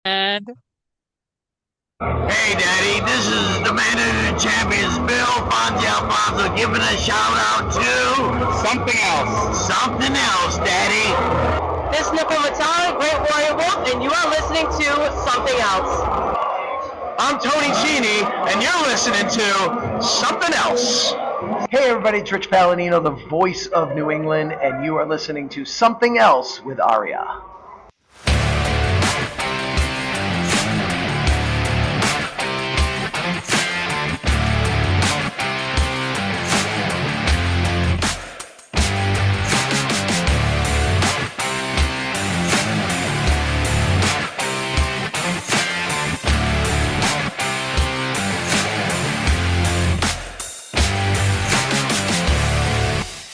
And Hey, Daddy, this is the man of the champions, Bill Fonzie Alfonso, giving a shout out to something else. something else, Daddy. This is Nickel Matara, Great Warrior Wolf, and you are listening to Something Else. I'm Tony Cini, and you're listening to something else. Hey everybody, it's Rich Palladino, the voice of New England, and you are listening to Something Else with Arya.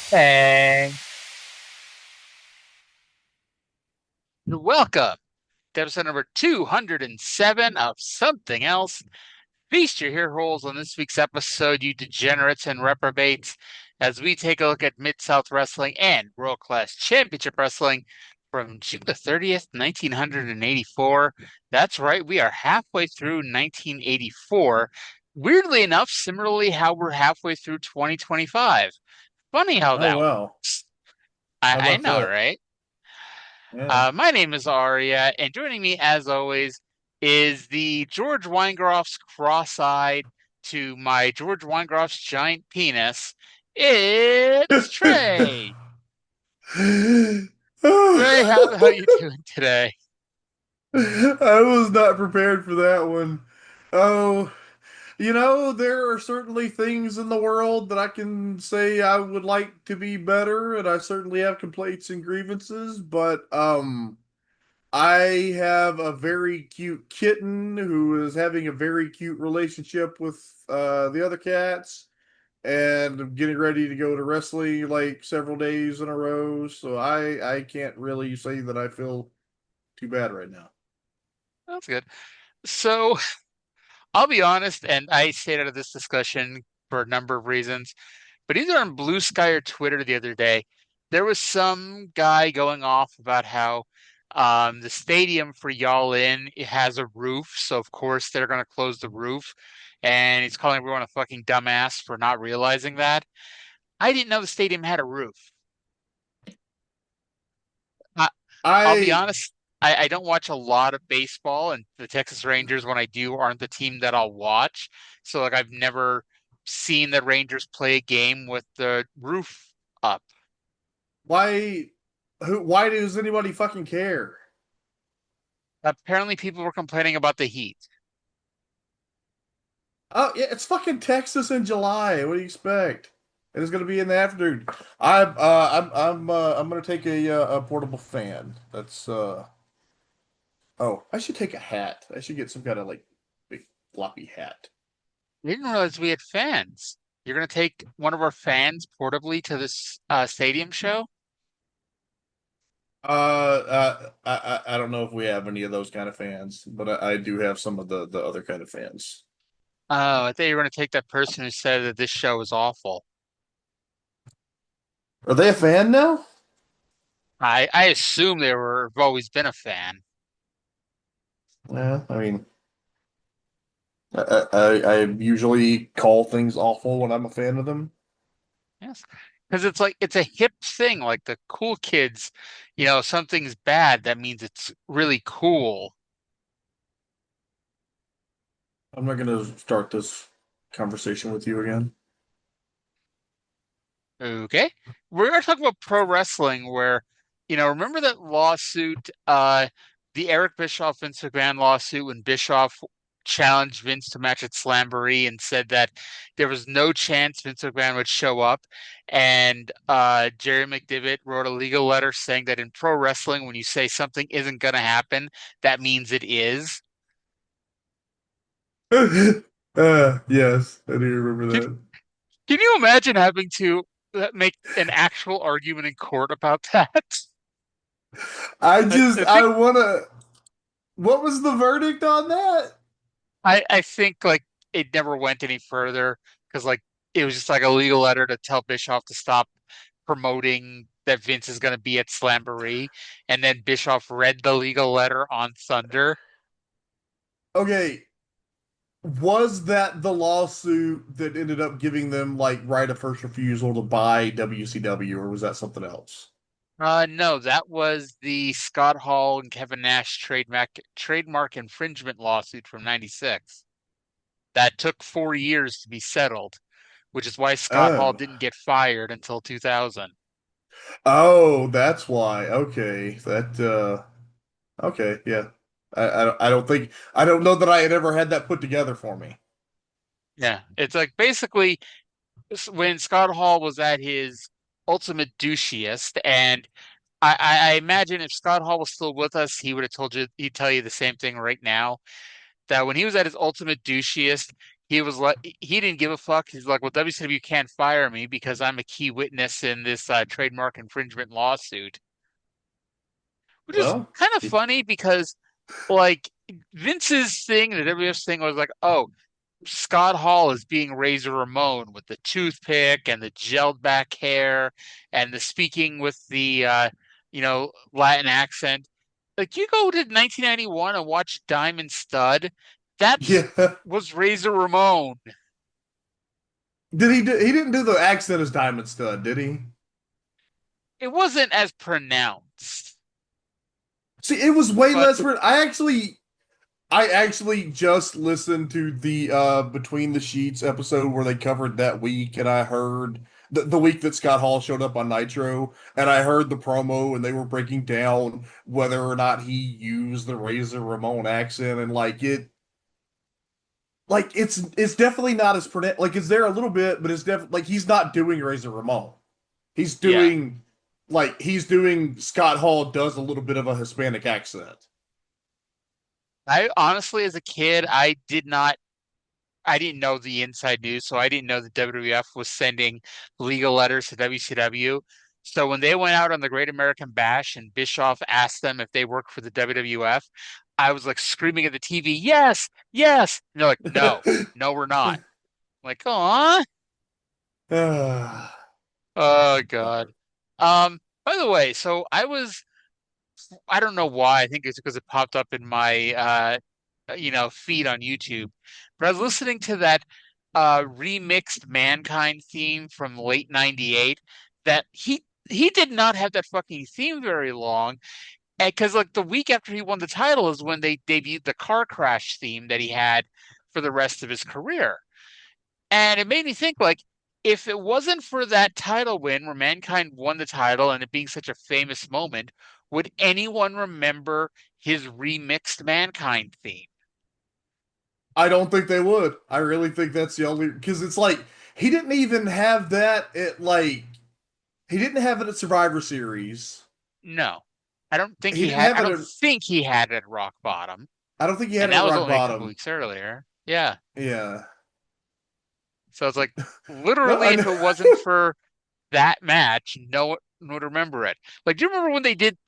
Hey. Welcome to episode number 207 of Something Else. Feast your ear holes on this week's episode, you degenerates and reprobates, as we take a look at Mid-South Wrestling and World Class Championship Wrestling from June the 30th, 1984. That's right, we are halfway through 1984. Weirdly enough, similarly how we're halfway through 2025. Funny how that works. I know, that? right? Yeah. My name is Arya, and joining me, as always, is the George Weingroff's cross-eyed to my George Weingroff's giant penis. It's Trae. Trae, how you doing today? I was not prepared for that one. Oh, there are certainly things in the world that I can say I would like to be better, and I certainly have complaints and grievances, but I have a very cute kitten who is having a very cute relationship with the other cats, and I'm getting ready to go to wrestling like several days in a row, so I can't really say that I feel too bad right now. That's good. So, I'll be honest, and I stayed out of this discussion for a number of reasons, but either on Blue Sky or Twitter the other day, there was some guy going off about how the stadium for Y'all In it has a roof, so of course they're going to close the roof, and he's calling everyone a fucking dumbass for not realizing that. I didn't know the stadium had a roof. I, I'll be I honest, I don't watch a lot of baseball, and the Texas Rangers, when I do, aren't the team that I'll watch. So, like, I've never seen the Rangers play a game with the roof up. why why does anybody fucking care? Apparently, people were complaining about the heat. Oh yeah, it's fucking Texas in July. What do you expect? And it's gonna be in the afternoon. I'm gonna take a portable fan. That's oh, I should take a hat. I should get some kind of like big floppy hat. We didn't realize we had fans. You're going to take one of our fans portably to this stadium show? I don't know if we have any of those kind of fans, but I do have some of the other kind of fans. Oh, I thought you were going to take that person who said that this show is awful. Are they a fan now? I assume they were have always been a fan. Yeah, I mean, I usually call things awful when I'm a fan of them. Yes. Because it's like it's a hip thing, like the cool kids, something's bad, that means it's really cool. I'm not going to start this conversation with you again. Okay. We're gonna talk about pro wrestling where, remember that lawsuit, the Eric Bischoff Instagram lawsuit when Bischoff challenged Vince to match at Slamboree and said that there was no chance Vince McMahon would show up. And Jerry McDevitt wrote a legal letter saying that in pro wrestling, when you say something isn't gonna happen, that means it is. Yes, I do remember Can, that. can you imagine having to make an actual argument in court about that? I I think want to. What was the verdict on that? I think like it never went any further because like it was just like a legal letter to tell Bischoff to stop promoting that Vince is going to be at Slamboree, and then Bischoff read the legal letter on Thunder. Okay, was that the lawsuit that ended up giving them like right of first refusal to buy WCW, or was that something else? No, that was the Scott Hall and Kevin Nash trademark infringement lawsuit from '96. That took 4 years to be settled, which is why Scott Hall Oh. didn't get fired until 2000. Oh, that's why. Okay. Okay, yeah. I don't know that I had ever had that put together for me. Yeah, it's like basically when Scott Hall was at his ultimate douchiest, and I imagine if Scott Hall was still with us, he would have told you, he'd tell you the same thing right now. That when he was at his ultimate douchiest, he was like, he didn't give a fuck. He's like, well, WCW can't fire me because I'm a key witness in this trademark infringement lawsuit, which is Well, kind of funny because like Vince's thing, the WWF's thing was like, oh, Scott Hall is being Razor Ramon with the toothpick and the gelled back hair and the speaking with the Latin accent. Like you go to 1991 and watch Diamond Stud, that's yeah. was Razor Ramon. Did he do, he didn't do the accent as Diamond Stud, did he? It wasn't as pronounced, See, it was way but less. I actually just listened to the Between the Sheets episode where they covered that week, and I heard the week that Scott Hall showed up on Nitro, and I heard the promo, and they were breaking down whether or not he used the Razor Ramon accent, and it's definitely not as pronounced. Like it's there a little bit, but it's definitely like he's not doing Razor Ramon. He's yeah. doing he's doing Scott Hall does a little bit of a Hispanic accent. I honestly, as a kid, I didn't know the inside news, so I didn't know the WWF was sending legal letters to WCW. So when they went out on the Great American Bash and Bischoff asked them if they worked for the WWF, I was like screaming at the TV, yes, yes. And they're like, no, no, we're not. I'm like, oh, Ah, oh God. By the way, so I don't know why. I think it's because it popped up in my feed on YouTube. But I was listening to that remixed Mankind theme from late '98 that he did not have that fucking theme very long. And because like the week after he won the title is when they debuted the car crash theme that he had for the rest of his career. And it made me think like if it wasn't for that title win where Mankind won the title and it being such a famous moment, would anyone remember his remixed Mankind theme? I don't think they would. I really think that's the only because it's like he didn't even have that at he didn't have it at Survivor Series. No. I don't think He he didn't had have I it don't at think he had it at Rock Bottom. I don't think he had And it at that was Rock only a couple Bottom. weeks earlier. Yeah. Yeah. So it's like No, literally if it wasn't for that match, no one would remember it. Like, do you remember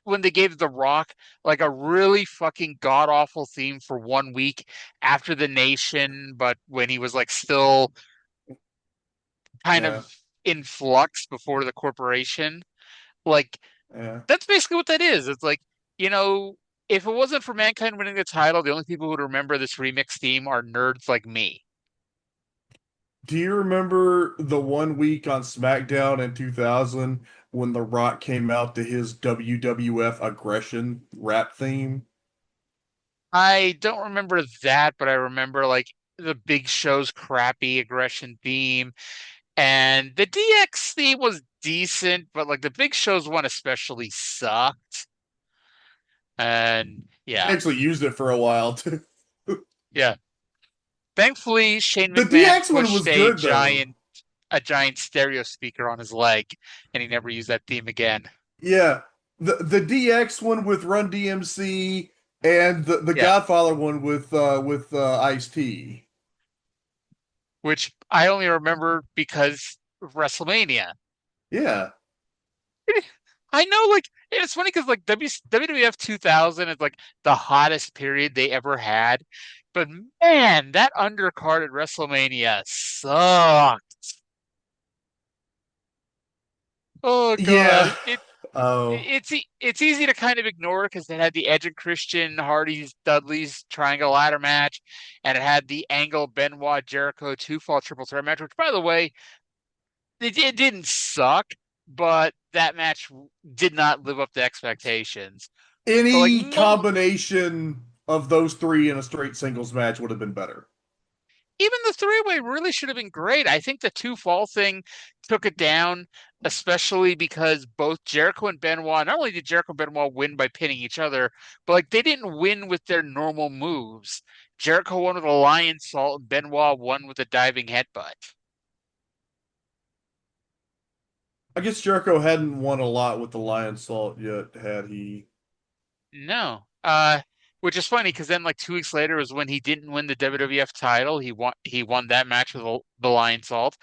when they gave The Rock like a really fucking god awful theme for 1 week after the Nation, but when he was like still kind yeah. of in flux before the corporation? Like, Yeah. that's basically what that is. It's like, you know, if it wasn't for Mankind winning the title, the only people who would remember this remix theme are nerds like me. Do you remember the 1 week on SmackDown in 2000 when The Rock came out to his WWF Aggression rap theme? I don't remember that, but I remember like the Big Show's crappy aggression theme. And the DX theme was decent, but like the Big Show's one especially sucked. And He yeah, actually used it for a while too. yeah. Thankfully, Shane The McMahon DX one pushed was good though. a giant stereo speaker on his leg, and he never used that theme again. Yeah. The DX one with Run DMC and the Yeah, Godfather one with Ice-T. which I only remember because of WrestleMania. Yeah. I know, like, and it's funny because like WWF 2000 is like the hottest period they ever had, but man, that undercard at WrestleMania sucked. Oh God, Yeah. Oh, it's easy to kind of ignore because it had the Edge and Christian Hardy's Dudley's triangle ladder match, and it had the Angle Benoit Jericho two fall triple threat match. Which, by the way, it didn't suck, but that match did not live up to expectations. But like any combination of those three in a straight singles match would have been better. even the three-way really should have been great. I think the two fall thing took it down, especially because both Jericho and Benoit, not only did Jericho and Benoit win by pinning each other, but like they didn't win with their normal moves. Jericho won with a lion salt and Benoit won with a diving headbutt. I guess Jericho hadn't won a lot with the Lion Salt yet, had he? No. Which is funny because then like 2 weeks later was when he didn't win the WWF title. He won that match with the Lion Salt.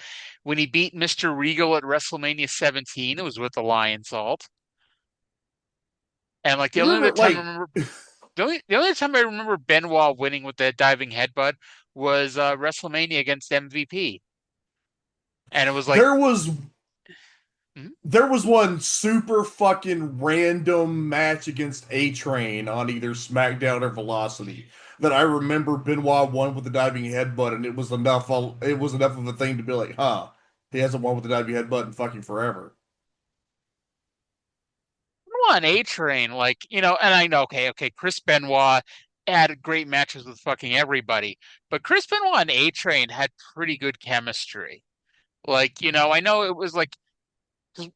When he beat Mr. Regal at WrestleMania 17, it was with the Lion Salt. And like the only other time I remember the only time I remember Benoit winning with that diving headbutt was WrestleMania against MVP. And it was like there was one super fucking random match against A-Train on either SmackDown or Velocity that I remember Benoit won with the diving headbutt, and it was enough of a thing to be like, huh, he hasn't won with the diving headbutt in fucking forever. on A-Train, like, and I know, okay, Chris Benoit had great matches with fucking everybody, but Chris Benoit and A-Train had pretty good chemistry. Like, I know it was like,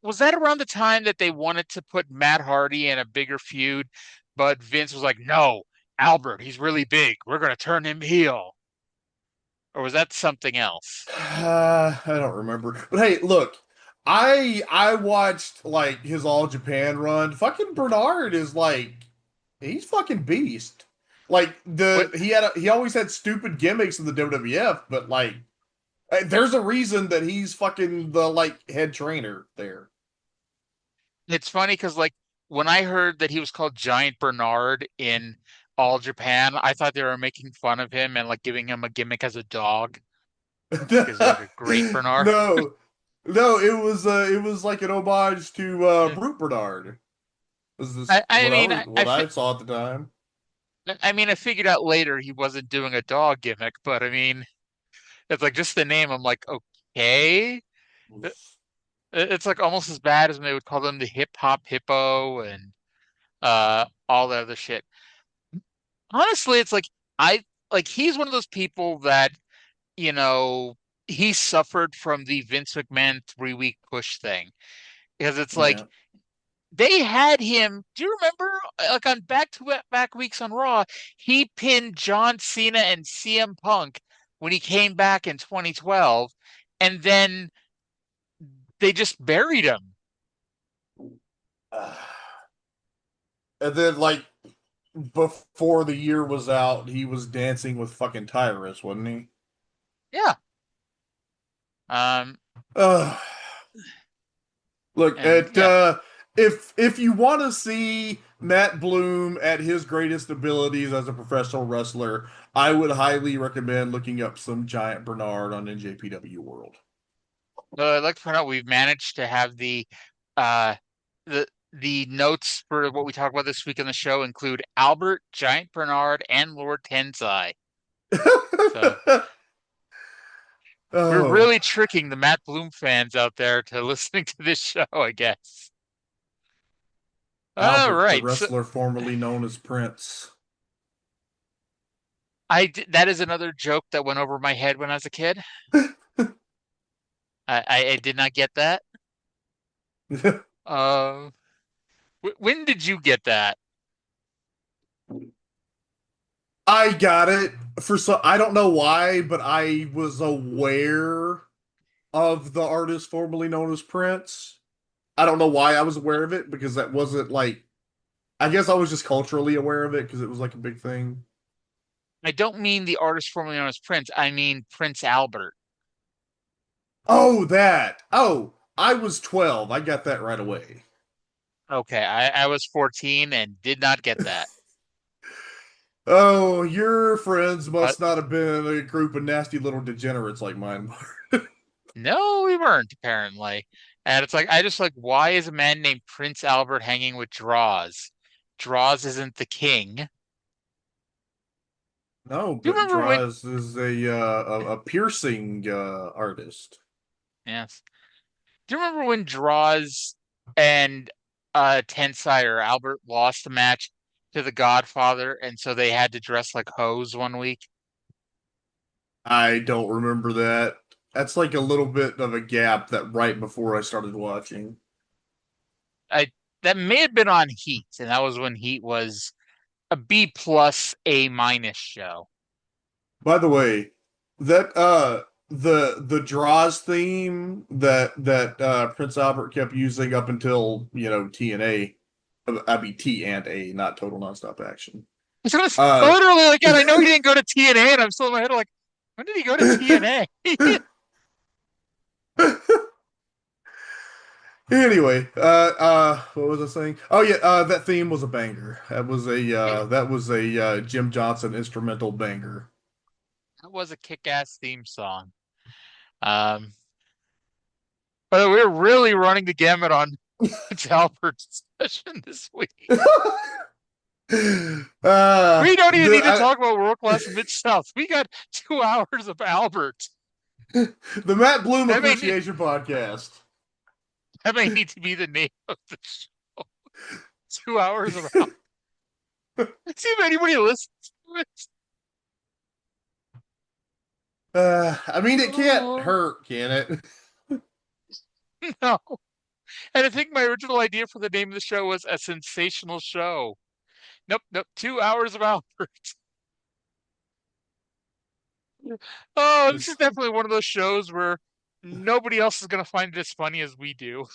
was that around the time that they wanted to put Matt Hardy in a bigger feud, but Vince was like, no, Albert, he's really big. We're going to turn him heel. Or was that something else? I don't remember. But hey, look, I watched like his All Japan run. Fucking Bernard is like he's fucking beast. Like he always had stupid gimmicks in the WWF, but like there's a reason that he's fucking the like head trainer there. It's funny because like when I heard that he was called Giant Bernard in All Japan, I thought they were making fun of him and like giving him a gimmick as a dog because like a great Bernard. No, it was like an homage to Brute Bernard. Was this I saw at the time? I mean, I figured out later he wasn't doing a dog gimmick, but I mean, it's like just the name. I'm like, okay. It's like almost as bad as when they would call them the Hip Hop Hippo and all the other shit. Honestly, it's like he's one of those people that, you know, he suffered from the Vince McMahon 3-week push thing. Because it's like they had him. Do you remember like on back weeks on Raw, he pinned John Cena and CM Punk when he came back in 2012, and then they just buried him. And then like before the year was out, he was dancing with fucking Tyrus, wasn't he? Yeah. Look, if you want to see Matt Bloom at his greatest abilities as a professional wrestler, I would highly recommend looking up some Giant Bernard on NJPW World. I'd like to point out we've managed to have the notes for what we talk about this week on the show include Albert, Giant Bernard, and Lord Tensai. So, we're really tricking the Matt Bloom fans out there to listening to this show, I guess. Albert, all right, the wrestler formerly known as Prince. That is another joke that went over my head when I was a kid. I did not get that. When did you get that? I got it I don't know why, but I was aware of the artist formerly known as Prince. I don't know why I was aware of it because that wasn't like I guess I was just culturally aware of it because it was like a big thing. I don't mean the artist formerly known as Prince. I mean Prince Albert. Oh, that. Oh, I was 12. I got that right away. Okay, I was 14 and did not get that. Oh, your friends must not have been a group of nasty little degenerates like mine were. No, we weren't, apparently. And it's like I just like, why is a man named Prince Albert hanging with Droz? Droz isn't the king. No, Do you but remember when? Droz is a piercing artist. Yes. Do you remember when Droz and Tensai or Albert lost the match to the Godfather, and so they had to dress like hoes one week? I don't remember that. That's like a little bit of a gap that right before I started watching. I That may have been on Heat, and that was when Heat was a B plus A minus show. By the way, that the Draws theme that Prince Albert kept using up until TNA, I mean T and A, not Total Nonstop Action. So it's Uh, literally like, and I know he didn't go to TNA, and I'm still in my head like, when did he go to TNA? Anyway, what was I saying? Oh yeah, that theme was a banger. That was a Jim Johnson instrumental banger. That was a kick-ass theme song. Um, but we're really running the gamut on Albert's session this week. We don't even need to talk about World Class Mid-South. We got 2 hours of Albert. The Matt Bloom That may Appreciation Podcast. That may need to be the name of the show. 2 hours of Albert. Let's see if anybody listens to it. I mean, it can't hurt, can it? No. And I think my original idea for the name of the show was A Sensational Show. Nope. 2 hours of Albert. Oh, this is definitely one of those shows where nobody else is going to find it as funny as we do.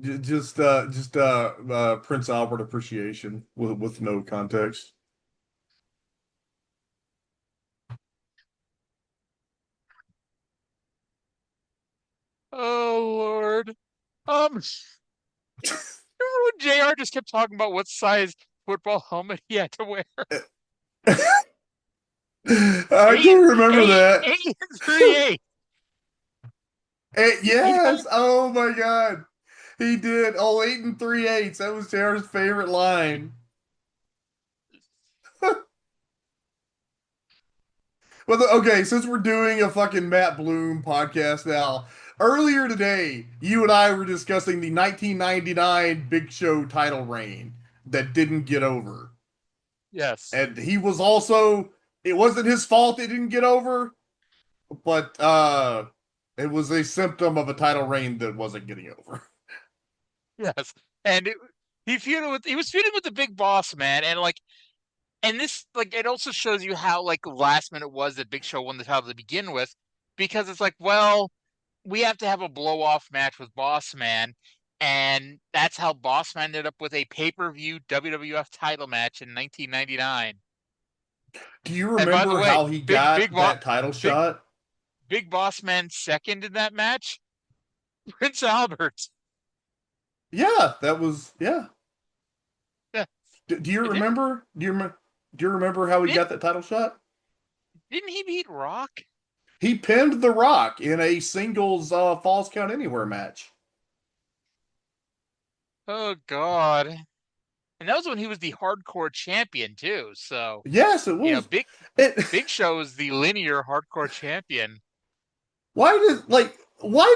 Just Prince Albert appreciation with no context. Oh Lord. Remember when JR just kept talking about what size football helmet he had to wear? I do remember that. 8 and 3/8. Yes. Oh my God. He did. Oh, 8 3/8. That was JR's favorite line. Well, okay, since we're doing a fucking Matt Bloom podcast now, earlier today, you and I were discussing the 1999 Big Show title reign that didn't get over. Yes. And he was also, it wasn't his fault it didn't get over, but it was a symptom of a title reign that wasn't getting over. Yes. And he was feuding with the Big Boss Man, and this, like, it also shows you how, like, last minute it was that Big Show won the title to begin with, because it's like, well, we have to have a blow off match with Boss Man, and that's how Boss Man ended up with a pay-per-view WWF title match in 1999. Do you And by the remember way, how he got that title Big, shot? Big Boss Man second in that match, Prince Albert. Yeah, that was, yeah. Yeah. Do you remember? Do you remember how he got that title shot? Didn't he beat Rock? He pinned The Rock in a singles Falls Count Anywhere match. Oh God. And that was when he was the hardcore champion too. So yes, it was. Big Show is the linear hardcore champion. Why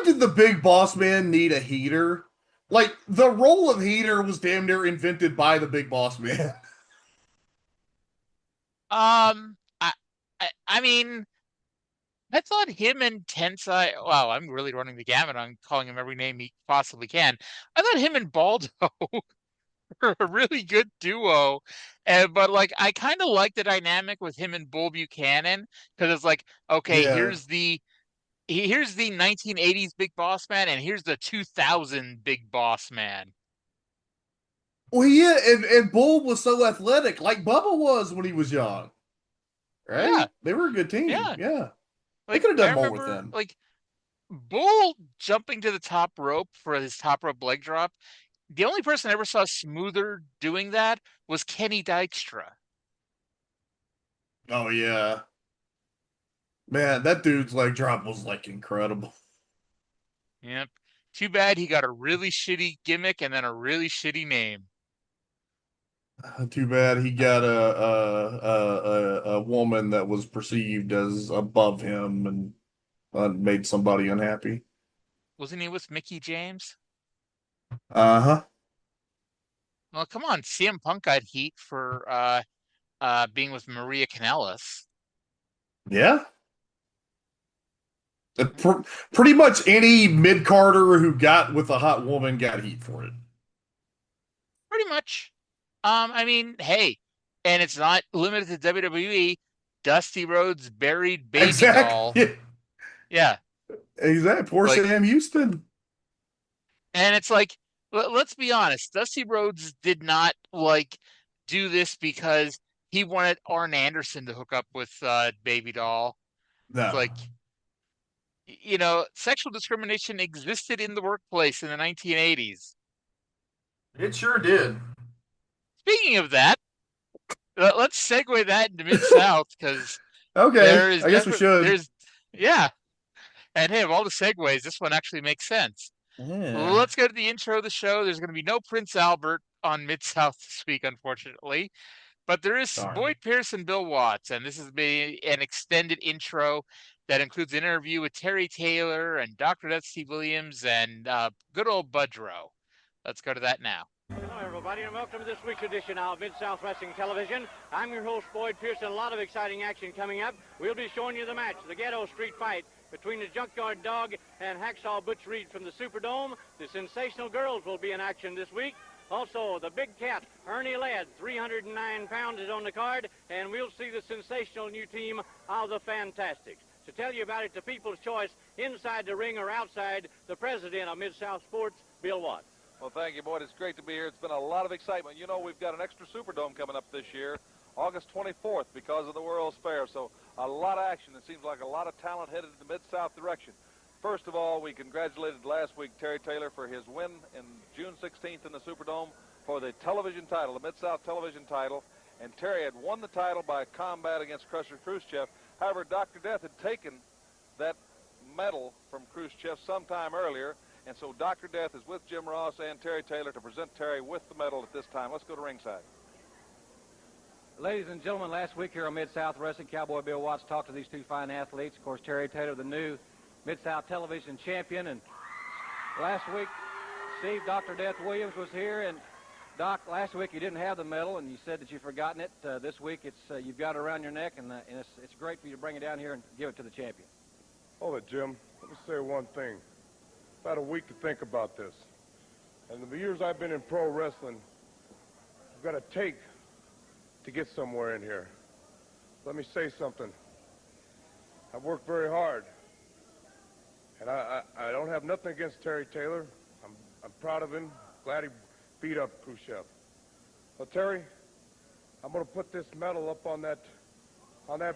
did the Big Boss Man need a heater? Like, the role of heater was damn near invented by the Big Boss Man. I mean, I thought him and Tensai. Wow, I'm really running the gamut on calling him every name he possibly can. I thought him and Baldo were a really good duo, but like I kind of like the dynamic with him and Bull Buchanan, because it's like, okay, Yeah. here's the 1980s Big Boss Man, and here's the 2000 Big Boss Man. Well, yeah, and Bull was so athletic, like Bubba was when he was young. Right? Yeah. They were a good team. Yeah. Yeah. They Like, could have I done more with remember, them. like, Bull jumping to the top rope for his top rope leg drop. The only person I ever saw smoother doing that was Kenny Dykstra. Oh, yeah. Man, that dude's leg drop was, like, incredible. Yep. Too bad he got a really shitty gimmick and then a really shitty name. Too bad he got a woman that was perceived as above him and made somebody unhappy. Wasn't he with Mickey James? Uh-huh. Well, come on, CM Punk got heat for being with Maria Kanellis. Yeah. Pretty much any mid-carder who got with a hot woman got heat for it. Pretty much. I mean, hey, and it's not limited to WWE. Dusty Rhodes buried Baby Doll. Yeah. Exactly. Poor Sam Houston. And it's like, let's be honest. Dusty Rhodes did not do this because he wanted Arn Anderson to hook up with Baby Doll. No. It's like, sexual discrimination existed in the workplace in the 1980s. It sure did. Speaking of that, let's segue that into Mid-South because okay, I guess we should. Yeah. And hey, of all the segues, this one actually makes sense. Yeah. Let's go to the intro of the show. There's going to be no Prince Albert on Mid-South this week, unfortunately. But there is Boyd Pierce and Bill Watts, and this has been an extended intro that includes an interview with Terry Taylor and Dr. Death Steve Williams and good old Budrow. Let's go to that now. Hello, everybody, and welcome to this week's edition of Mid-South Wrestling Television. I'm your host, Boyd Pierce, and a lot of exciting action coming up. We'll be showing you the match, the Ghetto Street Fight between the Junkyard Dog and Hacksaw Butch Reed from the Superdome. The Sensational Girls will be in action this week. Also, the Big Cat, Ernie Ladd, 309 pounds, is on the card, and we'll see the sensational new team of the Fantastics. To tell you about it, the People's Choice, inside the ring or outside, the president of Mid-South Sports, Bill Watts. Well, thank you, Boyd. It's great to be here. It's been a lot of excitement. You know, we've got an extra Superdome coming up this year, August 24th, because of the World's Fair. So a lot of action. It seems like a lot of talent headed in the Mid-South direction. First of all, we congratulated last week Terry Taylor for his win in June 16th in the Superdome for the television title, the Mid-South television title. And Terry had won the title by combat against Crusher Khrushchev. However, Dr. Death had taken that medal from Khrushchev sometime earlier. And so Dr. Death is with Jim Ross and Terry Taylor to present Terry with the medal at this time. Let's go to ringside. Ladies and gentlemen, last week here on Mid-South Wrestling, Cowboy Bill Watts talked to these two fine athletes. Of course, Terry Taylor, the new Mid-South television champion. And last week, Steve, Dr. Death Williams was here. And Doc, last week you didn't have the medal, and you said that you've forgotten it. This week you've got it around your neck, and it's great for you to bring it down here and give it to the champion. Hold it, Jim. Let me say one thing. I've had a week to think about this. And the years I've been in pro wrestling, I've got a take to get somewhere in here. Let me say something. I've worked very hard. And I don't have nothing against Terry Taylor. I'm proud of him. Glad he beat up Khrushchev. So Terry, I'm going to put this medal up on that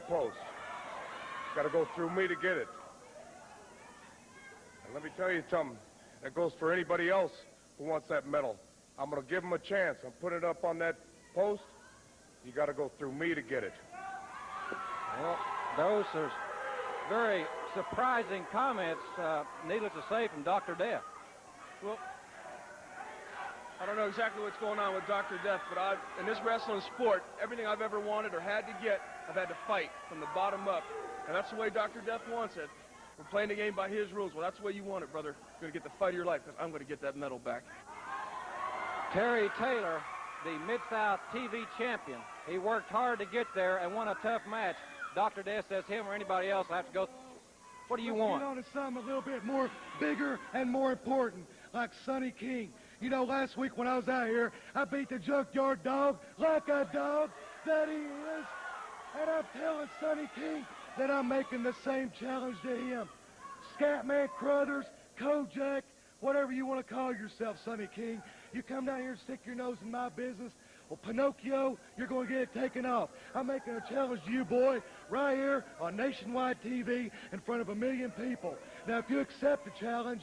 post. It's got to go through me to get it. And let me tell you something. That goes for anybody else who wants that medal. I'm going to give them a chance. I'm putting it up on that post. You got to go through me to get it. Well, those are very surprising comments, needless to say, from Dr. Death. Well, I don't know exactly what's going on with Dr. Death, but in this wrestling sport, everything I've ever wanted or had to get, I've had to fight from the bottom up. And that's the way Dr. Death wants it. We're playing the game by his rules. Well, that's the way you want it, brother. You're going to get the fight of your life, because I'm going to get that medal back. Terry Taylor, the Mid-South TV champion. He worked hard to get there and won a tough match. Dr. Death says him or anybody else will have to go. What do you want? Get on to something a little bit more bigger and more important, like Sonny King. You know, last week when I was out here, I beat the Junkyard Dog like a dog that he is. And I'm telling Sonny King that I'm making the same challenge to him. Scatman Crothers, Kojak, whatever you want to call yourself, Sonny King. You come down here and stick your nose in my business, well, Pinocchio, you're going to get it taken off. I'm making a challenge to you, boy, right here on nationwide TV in front of 1 million people. Now, if you accept the challenge,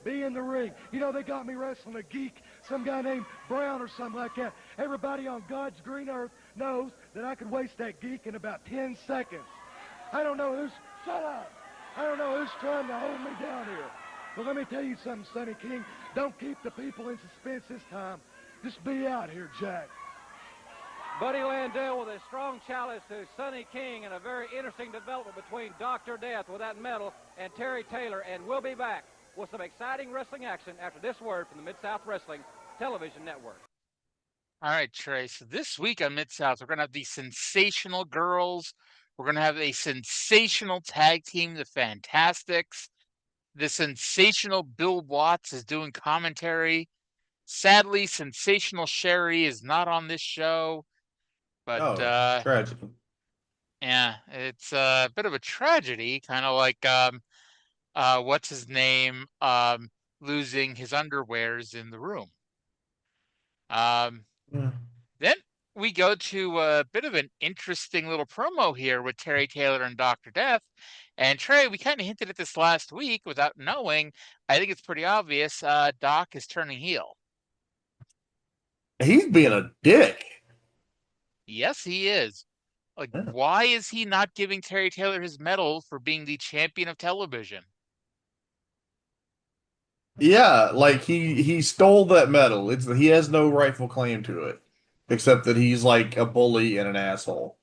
be in the ring. You know, they got me wrestling a geek, some guy named Brown or something like that. Everybody on God's green earth knows that I could waste that geek in about 10 seconds. I don't know who's... Shut up! I don't know who's trying to hold me down here. Well, let me tell you something, Sonny King. Don't keep the people in suspense this time. Just be out here, Jack. Buddy Landell with a strong challenge to Sonny King, and a very interesting development between Dr. Death with that medal and Terry Taylor. And we'll be back with some exciting wrestling action after this word from the Mid-South Wrestling Television Network. All right, Trey. So this week on Mid-South, we're going to have the Sensational Girls. We're going to have a sensational tag team, the Fantastics. The sensational Bill Watts is doing commentary. Sadly, Sensational Sherry is not on this show. But tragedy. Yeah, it's a bit of a tragedy, kind of like what's his name losing his underwears in the room. Then we go to a bit of an interesting little promo here with Terry Taylor and Dr. Death. And Trey, we kind of hinted at this last week without knowing. I think it's pretty obvious. Doc is turning heel. He's being a dick. Yes, he is. Like, why is he not giving Terry Taylor his medal for being the champion of television? Yeah, like he stole that medal. He has no rightful claim to it, except that he's like a bully and an asshole.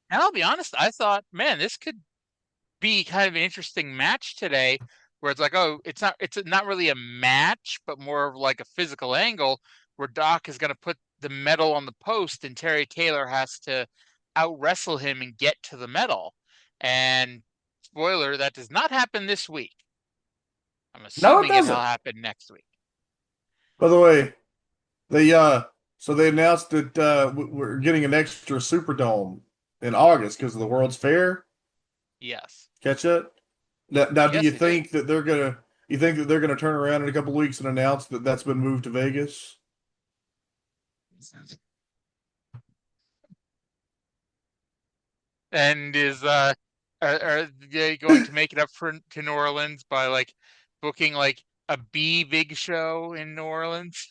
And I'll be honest, I thought, man, this could be kind of an interesting match today, where it's like, oh, it's not really a match, but more of like a physical angle where Doc is going to put the medal on the post and Terry Taylor has to out wrestle him and get to the medal. And spoiler, that does not happen this week. I'm assuming it'll happen next week. By the way, they announced that we're getting an extra Superdome in August because of the World's Fair. Yes. Catch it? Now yes, do you think that they're gonna turn around in a couple of weeks and announce that that's been moved to Vegas? And are they going to make it up to New Orleans by like booking like a Big Show in New Orleans?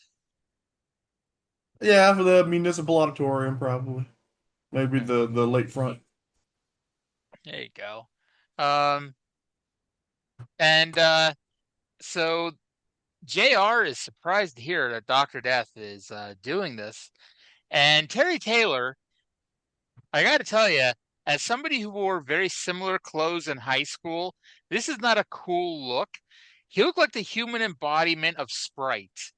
Yeah, for the Municipal Auditorium, probably. Maybe the lakefront. There you go. So JR is surprised to hear that Dr. Death is doing this. And Terry Taylor, I got to tell you, as somebody who wore very similar clothes in high school, this is not a cool look. He looked like the human embodiment of Sprite.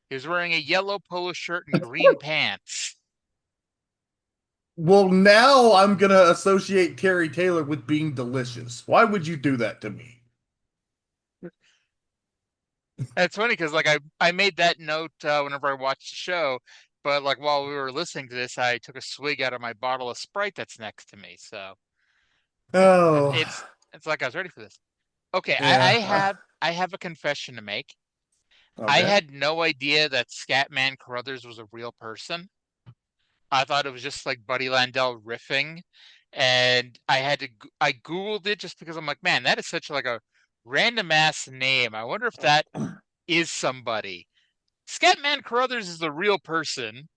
He was wearing a yellow polo shirt and green pants. Well, now I'm going to associate Terry Taylor with being delicious. Why would you do that to me? That's funny because like I made that note whenever I watched the show, but like while we were listening to this, I took a swig out of my bottle of Sprite that's next to me. So it's like I was ready for this. Okay, yeah. I have a confession to make. Okay. I had no idea that Scatman Carruthers was a real person. I thought it was just like Buddy Landell riffing, and I Googled it just because I'm like, man, that is such like a random ass name. I wonder if that is somebody. Scatman Carruthers is a real person,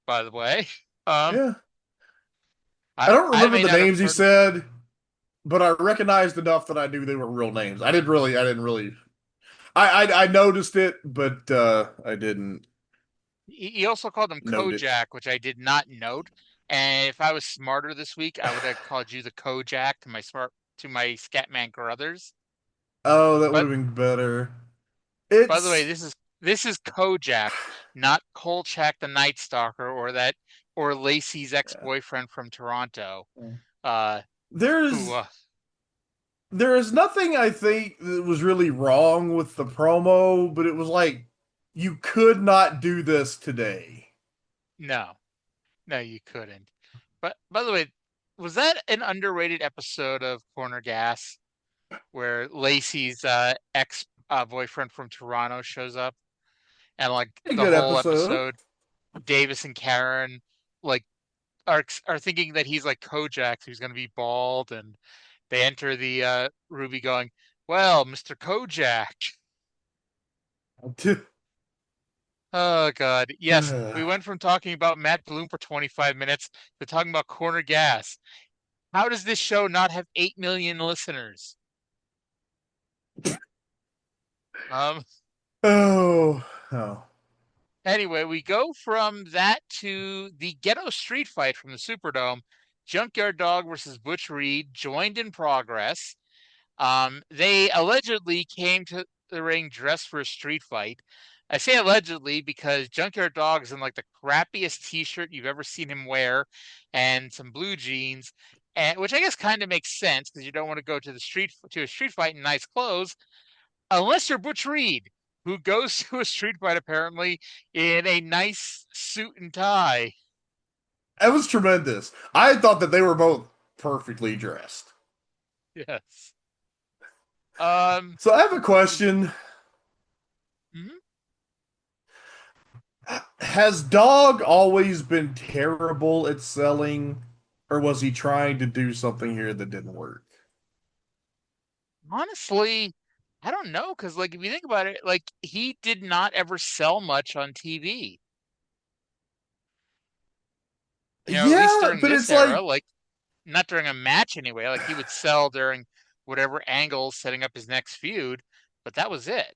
by the way. Yeah. I don't remember the names he said, but I recognized enough that I knew they were real names. I didn't really. I noticed it, but I didn't. He also called him Kojak, which I did not note. And if I was smarter this week, I would have called you the Kojak to my Scatman Carruthers. Oh, that would have been better. By the way, this is Kojak, not Kolchak the Night Stalker or Lacey's ex-boyfriend from Toronto. There is nothing I think that was really wrong with the promo, but it was like you could not do this today. No, you couldn't. But by the way, was that an underrated episode of Corner Gas where Lacey's ex-boyfriend from Toronto shows up? And like the whole episode, Davis and Karen like are thinking that he's like Kojak, who's going to be bald, and they enter the Ruby going, well, Mr. Kojak. Oh, God. Yes, we went from talking about Matt Bloom for 25 minutes to talking about Corner Gas. How does this show not have 8 million listeners? Oh. Anyway, we go from that to the ghetto street fight from the Superdome. Junkyard Dog versus Butch Reed joined in progress. They allegedly came to the ring dressed for a street fight. I say allegedly because Junkyard Dog is in like the crappiest t-shirt you've ever seen him wear and some blue jeans, and which I guess kind of makes sense because you don't want to go to a street fight in nice clothes unless you're Butch Reed, who goes to a street fight apparently in a nice suit and tie. It was tremendous. I thought that they were both perfectly dressed. Yes. So I have a question. Mm-hmm. Has Dog always been terrible at selling, or was he trying to do something here that didn't work? Honestly, I don't know, because like if you think about it, like he did not ever sell much on TV. At least Yeah, during but this it's era, like, like not during a match anyway. Like he would sell during whatever angles setting up his next feud, but that was it.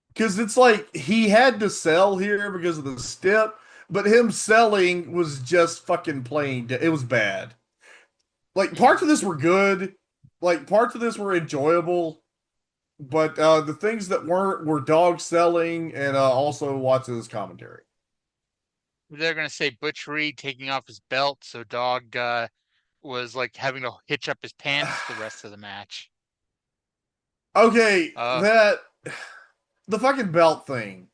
because it's like he had to sell here because of the step, but him selling was just fucking plain. It was bad. Like parts of this were good, like parts of this were enjoyable, but the things that weren't were Dog selling and also Watts's commentary. They're gonna say Butch Reed taking off his belt, so Dog was like having to hitch up his pants the rest of the match. Okay, Uh, that the fucking belt thing.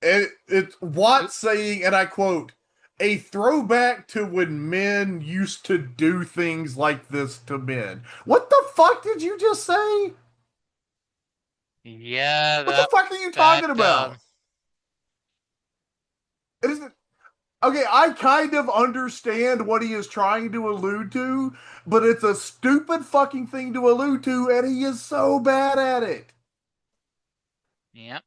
It's Watts saying, and I quote, a throwback to when men used to do things like this to men. What the fuck did you just say? yeah, What the fuck are you talking about? It isn't. Okay, I kind of understand what he is trying to allude to, but it's a stupid fucking thing to allude to, and he is so bad at it. yeah.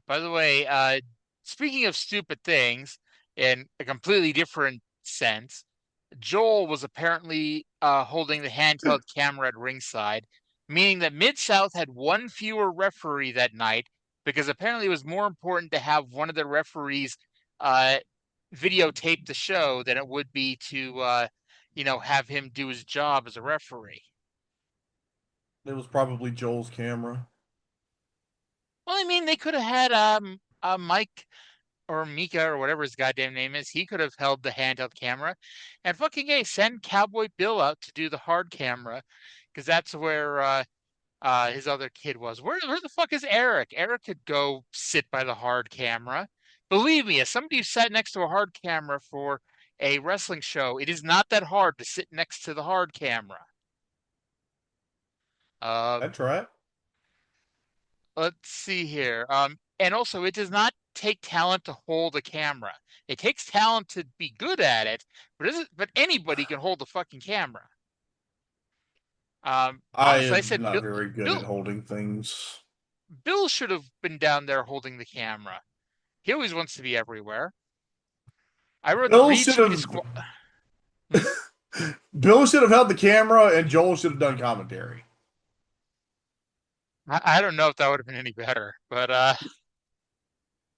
By the way, speaking of stupid things, in a completely different sense, Joel was apparently holding the handheld camera at ringside, meaning that Mid-South had one fewer referee that night because apparently it was more important to have one of the referees uh, videotape the show than it would be to, have him do his job as a referee. It was probably Joel's camera. Well, I mean, they could have had Mike or Mika or whatever his goddamn name is. He could have held the handheld camera, and fucking a send Cowboy Bill out to do the hard camera, because that's where his other kid was. Where the fuck is Eric? Eric could go sit by the hard camera. Believe me, as somebody who sat next to a hard camera for a wrestling show, it is not that hard to sit next to the hard camera. That's right. Let's see here. And also, it does not take talent to hold a camera. It takes talent to be good at it, but anybody can hold a fucking camera. I Honestly, I am said not very good at holding things. Bill should have been down there holding the camera. He always wants to be everywhere. I wrote Bill Reed should should be Bill should have held the camera, and Joel should have done commentary. I don't know if that would have been any better, but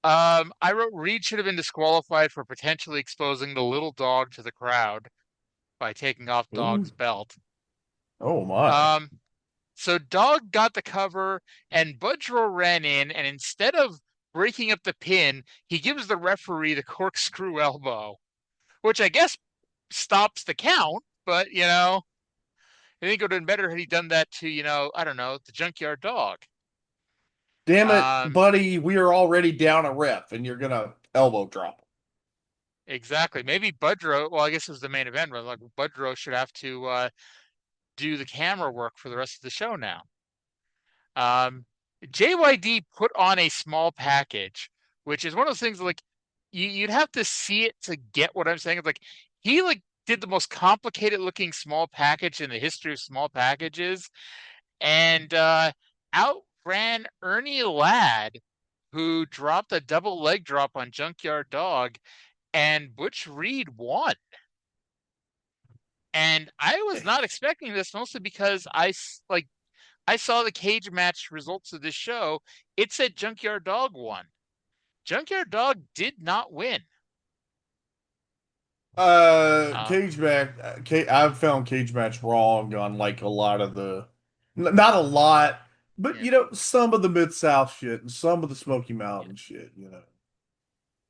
I wrote Reed should have been disqualified for potentially exposing the little dog to the crowd by taking off Dog's belt. Oh my. So Dog got the cover and Budrow ran in, and instead of breaking up the pin, he gives the referee the corkscrew elbow, which I guess stops the count, but I think it would have been better had he done that to, I don't know, the Junkyard Dog. Damn it, buddy, we are already down a ref, and you're gonna elbow drop. Exactly. Maybe Budrow, well, I guess it was the main event, but like Budrow should have to do the camera work for the rest of the show now. JYD put on a small package, which is one of those things like you'd have to see it to get what I'm saying. It's like he did the most complicated looking small package in the history of small packages, and outran Ernie Ladd, who dropped a double leg drop on Junkyard Dog, and Butch Reed won. And I was not expecting this, mostly because I saw the cage match results of this show. It said Junkyard Dog won. Junkyard Dog did not win. Cage match. I've found cage match wrong on like a lot of the, not a lot, but some of the Mid-South shit and some of the Smoky Mountain shit.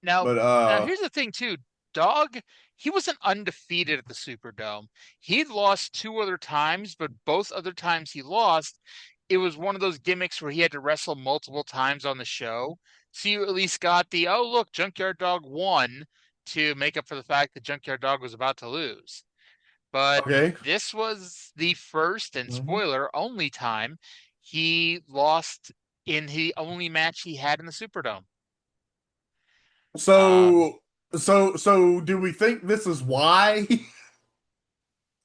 Now, But here's the thing too. Dog, he wasn't undefeated at the Superdome. He'd lost 2 other times, but both other times he lost, it was one of those gimmicks where he had to wrestle multiple times on the show. So you at least got the, oh, look, Junkyard Dog won to make up for the fact that Junkyard Dog was about to lose. But this was the first and spoiler only time he lost in the only match he had in the Superdome. So do we think this is why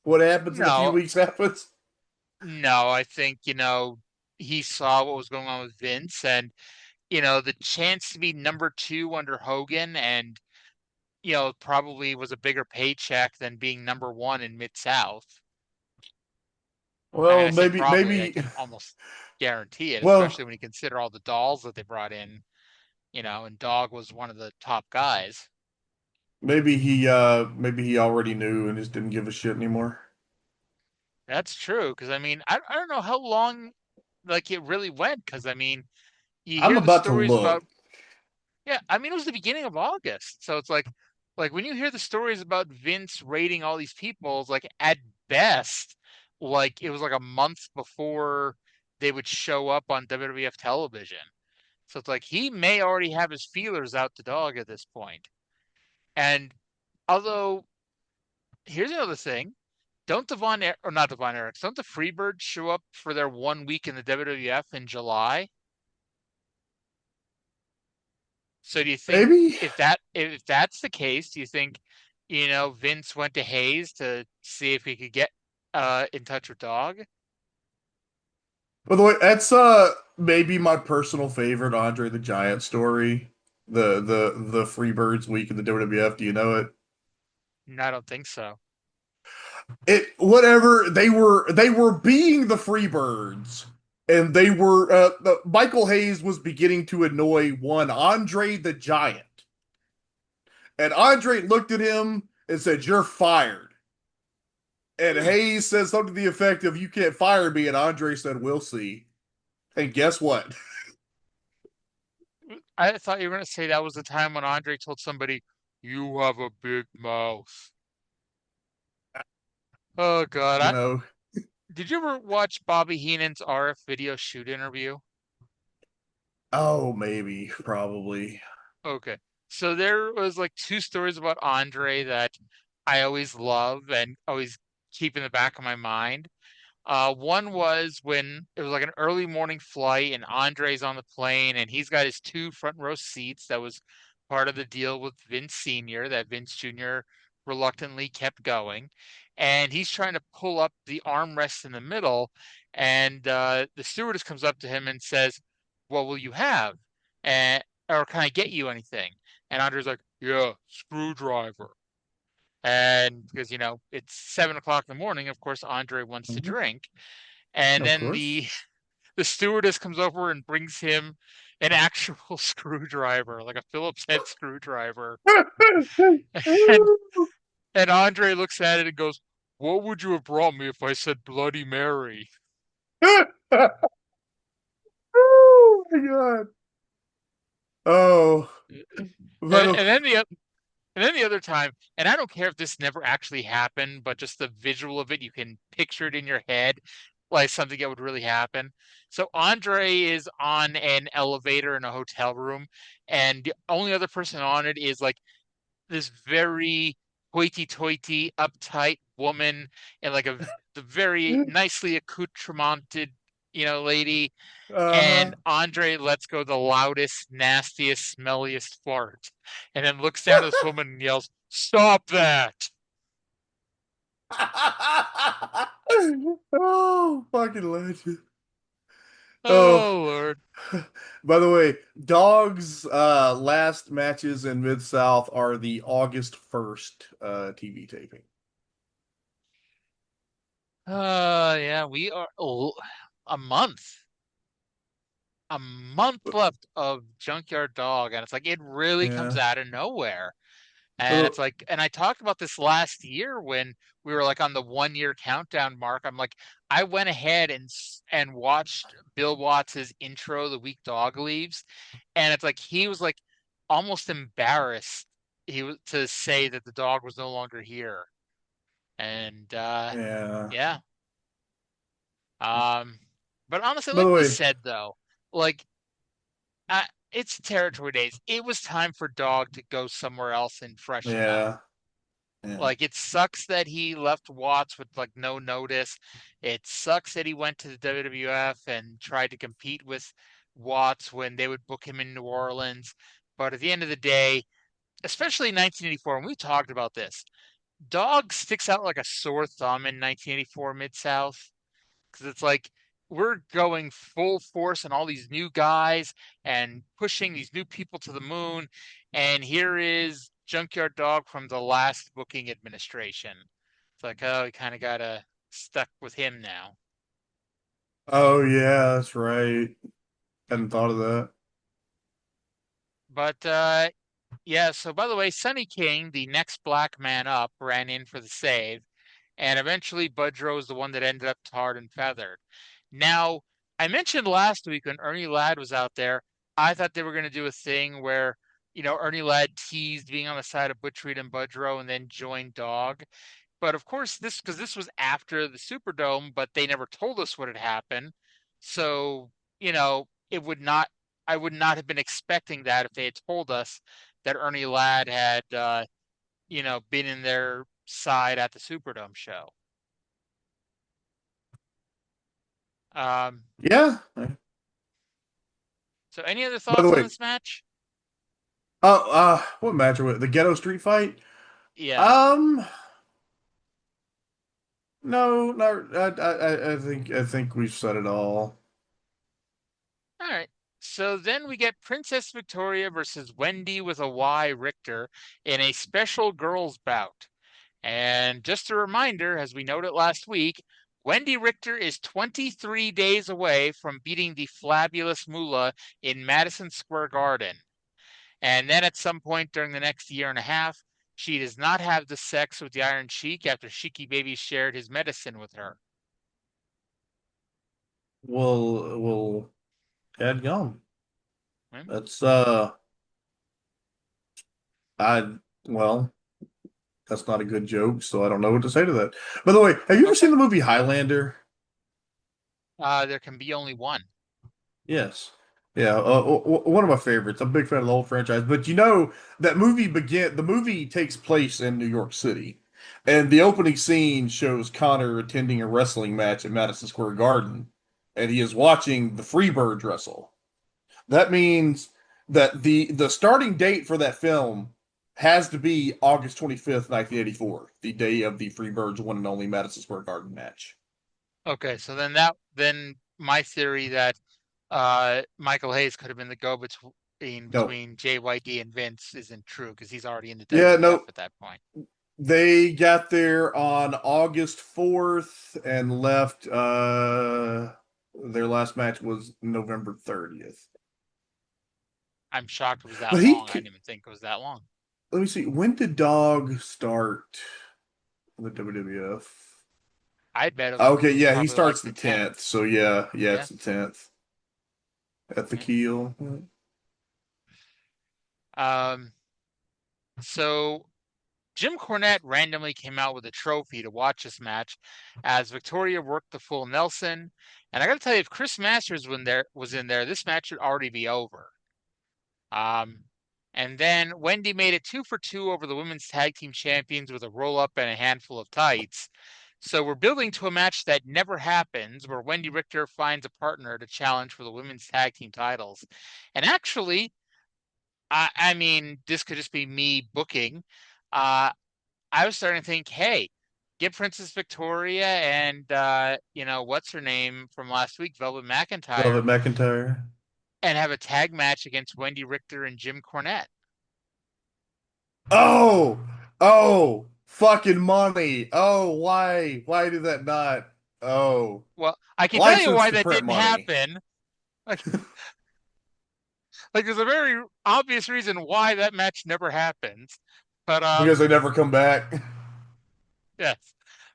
what happens in a few weeks happens? No, I think, he saw what was going on with Vince and, the chance to be number 2 under Hogan and, probably was a bigger paycheck than being number 1 in Mid-South. Well, I can almost guarantee it, especially when you consider all the dolls that they brought in, and Dog was one of the top guys. Maybe he already knew and just didn't give a shit anymore. That's true, because I don't know how long it really went, because you hear I'm about the stories to look. about. Yeah, it was the beginning of August, so it's like when you hear the stories about Vince raiding all these people, it's at best, it was a month before they would show up on WWF television. So it's he may already have his feelers out to Dog at this point. And although, here's another thing. Don't the Freebirds show up for their 1 week in the WWF in July? So do you think maybe if that's the case, do you think, Vince went to Hayes to see if he could get in touch with Dog? By the way, that's maybe my personal favorite Andre the Giant story. The Freebirds week in the WWF. Do you know it? No, I don't think so. Whatever, they were being the Freebirds, and they were Michael Hayes was beginning to annoy one Andre the Giant, and Andre looked at him and said, "You're fired." And Hayes said something to the effect of, "You can't fire me," and Andre said, "We'll see." And guess what? I thought you were going to say that was the time when Andre told somebody, "You have a big mouth." Oh, God. Did you ever watch Bobby Heenan's RF video shoot interview? Oh, maybe. Probably. Okay. So there was 2 stories about Andre that I always love and always keep in the back of my mind. One was when it was an early morning flight and Andre's on the plane and he's got his 2 front row seats. That was part of the deal with Vince Sr. that Vince Jr. reluctantly kept going. And he's trying to pull up the armrest in the middle. And the stewardess comes up to him and says, "What will you have? Or can I get you anything?" And Andre's like, "Yeah, screwdriver." And because, it's 7:00 in the morning, of course, Andre wants to drink. And then the stewardess comes over and brings him an actual screwdriver, a Phillips head screwdriver. And Andre looks at it and goes, "What would you have brought me if I said Bloody Mary?" Oh my God. Oh. And then the other time, and I don't care if this never actually happened, but just the visual of it, you can picture it in your head like something that would really happen. So Andre is on an elevator in a hotel room, and the only other person on it is this very hoity-toity, uptight woman and the very nicely accoutramented, lady. And Andre lets go the loudest, nastiest, smelliest fart, and then looks down at this woman and yells, "Stop that!" Oh, fucking legend. Oh, Lord. By the way, Dog's last matches in Mid-South are the August 1st TV taping. Yeah, a month left of Junkyard Dog, and it's like it really comes out of nowhere. And it's like, and I talked about this last year when we were like on the 1 year countdown mark. I'm like, I went ahead and watched Bill Watts's intro the week Dog leaves, and it's like he was like almost embarrassed to say that the dog was no longer here. And yeah. But honestly, like we said though, like it's territory days. It was time for Dog to go somewhere else and freshen up. Yeah. Like it sucks that he left Watts with like no notice. It sucks that he went to the WWF and tried to compete with Watts when they would book him in New Orleans. But at the end of the day, especially in 1984, and we talked about this, Dog sticks out like a sore thumb in 1984 Mid-South because it's like we're going full force on all these new guys and pushing these new people to the moon. And here is Junkyard Dog from the last booking administration. It's like, oh, we kind of got stuck with him now. Oh, yeah, that's right. Hadn't thought of that. But, yeah, so by the way, Sonny King, the next black man up, ran in for the save. And eventually Budrow is the one that ended up tarred and feathered. Now, I mentioned last week when Ernie Ladd was out there, I thought they were going to do a thing where, Ernie Ladd teased being on the side of Butch Reed and Budrow and then joined Dog. But of course, because this was after the Superdome, but they never told us what had happened. So, it would not, I would not have been expecting that if they had told us that Ernie Ladd had, been in their side at the Superdome show. Yeah. So any other thoughts on this match? Oh, what match was it? The Ghetto Street Fight? Yeah. No, I think we've said it all. All right. So then we get Princess Victoria versus Wendy with a Y Richter in a special girls bout. And just a reminder, as we noted last week, Wendy Richter is 23 days away from beating the Flabulous Moolah in Madison Square Garden. And then at some point during the next year and a half, she does not have the sex with the Iron Sheik after Sheiky Baby shared his medicine with her. Well, Dad gum. That's that's not a good joke, so I don't know what to say to that. By the way, have you ever seen the movie Highlander? There can be only one. Yes. Yeah, one of my favorites. I'm a big fan of the whole franchise. But that the movie takes place in New York City. And the opening scene shows Connor attending a wrestling match at Madison Square Garden. And he is watching the Freebirds wrestle. That means that the starting date for that film has to be August 25th, 1984, the day of the Freebirds one and only Madison Square Garden match. Okay, so then my theory that Michael Hayes could have been the go-between between JYD and Vince isn't true because he's already in the WWF at that point. They got there on August 4th and left. Their last match was November 30th. I'm shocked it was that long. I didn't even think it was that long. Let me see. When did Dog start the WWF? I bet. Okay, yeah, he starts the 10th. So yeah, it's the 10th. At the keel. So Jim Cornette randomly came out with a trophy to watch this match as Victoria worked the full Nelson. And I got to tell you, if Chris Masters was in there, this match would already be over. And then Wendy made it 2 for 2 over the women's tag team champions with a roll-up and a handful of tights. So we're building to a match that never happens, where Wendy Richter finds a partner to challenge for the women's tag team titles. And actually, I mean, this could just be me booking. I was starting to think, hey, get Princess Victoria and, what's her name from last week, Velvet McIntyre. And have a tag match against Wendy Richter and Jim Cornette. Oh, fucking money. Oh, why did that not Oh. Well, I can tell you License why to that print didn't money. happen. Like, there's a very obvious reason why that match never happened. But Because they never come back. yes.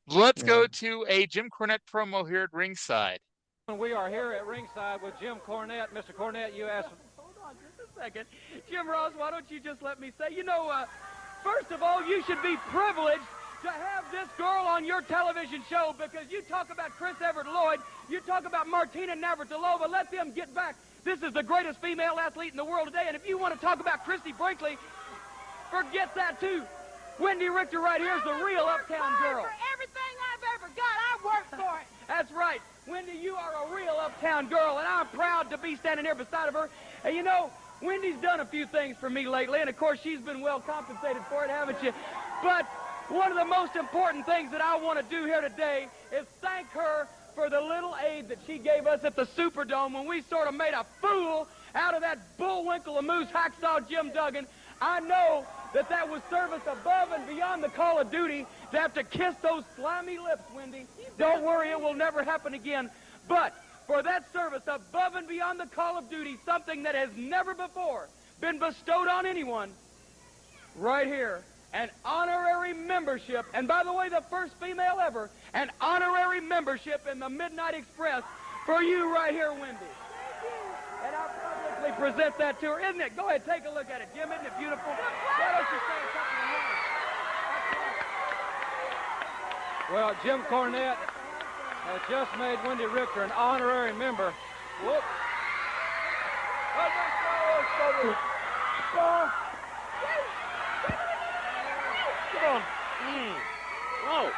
Let's go to a Jim Cornette promo here at ringside. We are here at ringside with Jim Cornette. Mr. Cornette, you asked... Hold on just a second. Jim Ross, why don't you just let me say, first of all, you should be privileged to have this girl on your television show, because you talk about Chris Everett Lloyd, you talk about Martina Navratilova, let them get back. This is the greatest female athlete in the world today, and if you want to talk about Christy Brinkley, forget that too. Wendy Richter right here is the real uptown girl. For everything I've ever got, I worked for it. That's right. Wendy, you are a real uptown girl, and I'm proud to be standing here beside of her. And Wendy's done a few things for me lately, and of course she's been well compensated for it, haven't you? But one of the most important things that I want to do here today is thank her for the little aid that she gave us at the Superdome when we sort of made a fool out of that bullwinkle of moose hacksaw Jim Duggan. I know that was service above and beyond the call of duty to have to kiss those slimy lips, Wendy. Don't worry, it will never happen again. But for that service above and beyond the call of duty, something that has never before been bestowed on anyone, right here, an honorary membership, and by the way, the first female ever, an honorary membership in the Midnight Express for you right here, Wendy. And I publicly present that to her. Isn't it? Go ahead, take a look at it, Jim. Isn't it beautiful? Why don't you say a couple of words? Well, Jim Cornette has just made Wendy Richter an honorary member. Whoop. Come on. Whoa.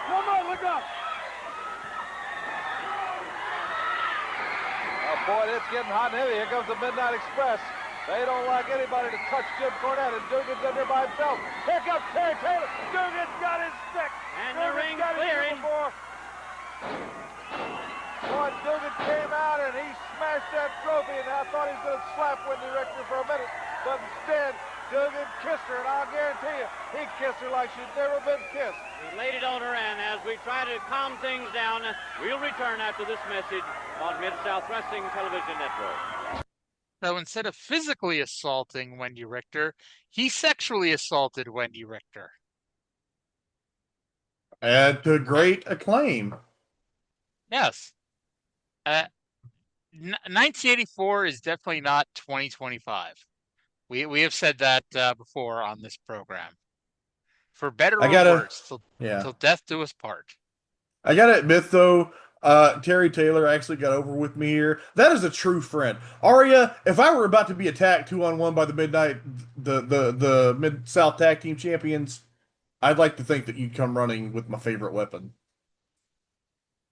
Come on, look up. Oh, boy, it's getting hot and heavy. Here comes the Midnight Express. They don't like anybody to touch Jim Cornette, and Dugan's in there by himself. Here comes Terry Taylor. Dugan's got his stick. And the ring clearing. Boy, Dugan came out and he smashed that trophy, and I thought he was going to slap Wendy Richter for a minute. But instead, Dugan kissed her, and I'll guarantee you, he kissed her like she'd never been kissed. He laid it on her, and as we try to calm things down, we'll return after this message on Mid-South Wrestling Television Network. So instead of physically assaulting Wendy Richter, he sexually assaulted Wendy Richter. And to great acclaim. Yes. 1984 is definitely not 2025. We have said that before on this program. For better or worse, till death do us part. I gotta admit though, Terry Taylor actually got over with me here. That is a true friend. Arya, if I were about to be attacked 2-on-1 by the Mid-South Tag Team Champions, I'd like to think that you'd come running with my favorite weapon.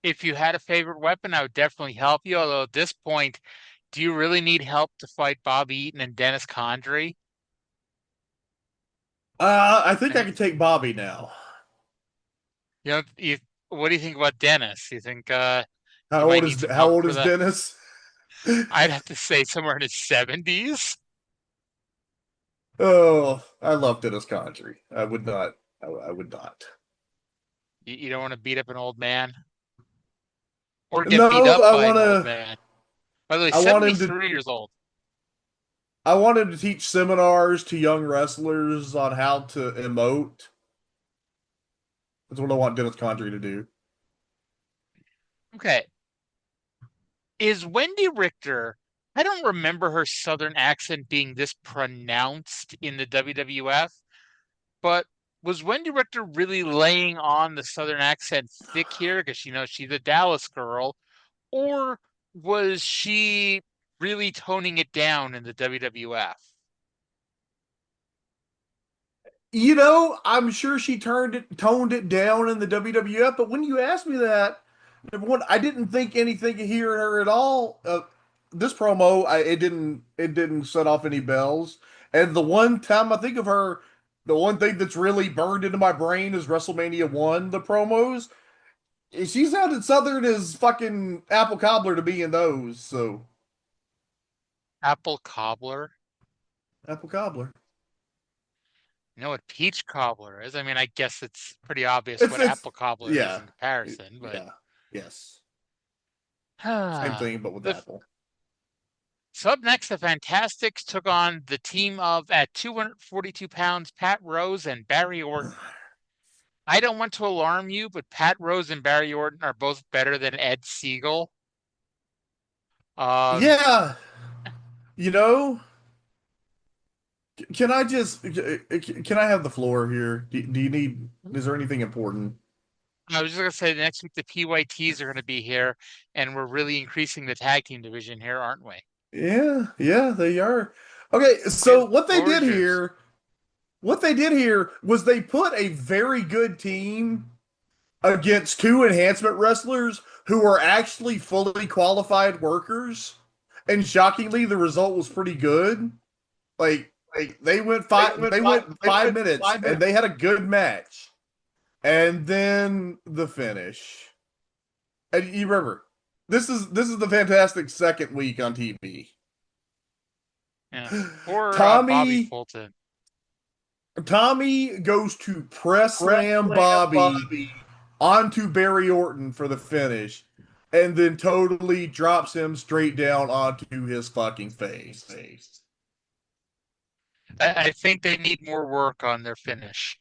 If you had a favorite weapon, I would definitely help you. Although at this point, do you really need help to fight Bobby Eaton and Dennis Condrey? I think I could take Bobby now. What do you think about Dennis? You think how old is Dennis? I'd have to say somewhere in his 70s. Oh, I love Dennis Condrey. I would not. I would not. You don't want to beat up an old man? Or get beat up by an old man? By the way, 73 years old. I wanted to teach seminars to young wrestlers on how to emote. That's what I want Dennis Condrey to do. Okay. Is Wendy Richter, I don't remember her Southern accent being this pronounced in the WWF, but was Wendy Richter really laying on the Southern accent thick here? Because, she's a Dallas girl. Or was she really toning it down in the WWF? I'm sure she toned it down in the WWF, but when you asked me that, number one, I didn't think anything of hearing her at all. This promo, it didn't set off any bells. And the one time I think of her, the one thing that's really burned into my brain is WrestleMania 1, the promos. She sounded Southern as fucking Apple Cobbler to me in those, so. Apple Cobbler? Apple Cobbler. You know what peach cobbler is? I mean, I guess it's pretty obvious what It's apple cobbler is in comparison, but yeah, yes, same thing, but with apple. So up next, the Fantastics took on the team of, at 242 pounds, Pat Rose and Barry Orton. I don't want to alarm you, but Pat Rose and Barry Orton are both better than Ed Siegel. Yeah, you know, can I have the floor here? Do you need? Is there anything important? I was just going to say next week the PYTs are going to be here, and we're really increasing the tag team division here, aren't we? Yeah, they are. Okay, so what they did here was they put a very good team against two enhancement wrestlers who are actually fully qualified workers, and shockingly, the result was pretty good. Like they went 5 minutes, and they had a good match, and then the finish. And you remember, this is the Fantastic second week on TV. Yeah. Or Tommy Bobby Fulton. Tommy goes to press slam Bobby onto Barry Orton for the finish, and then totally drops him straight down onto his fucking face. I think they need more work on their finish.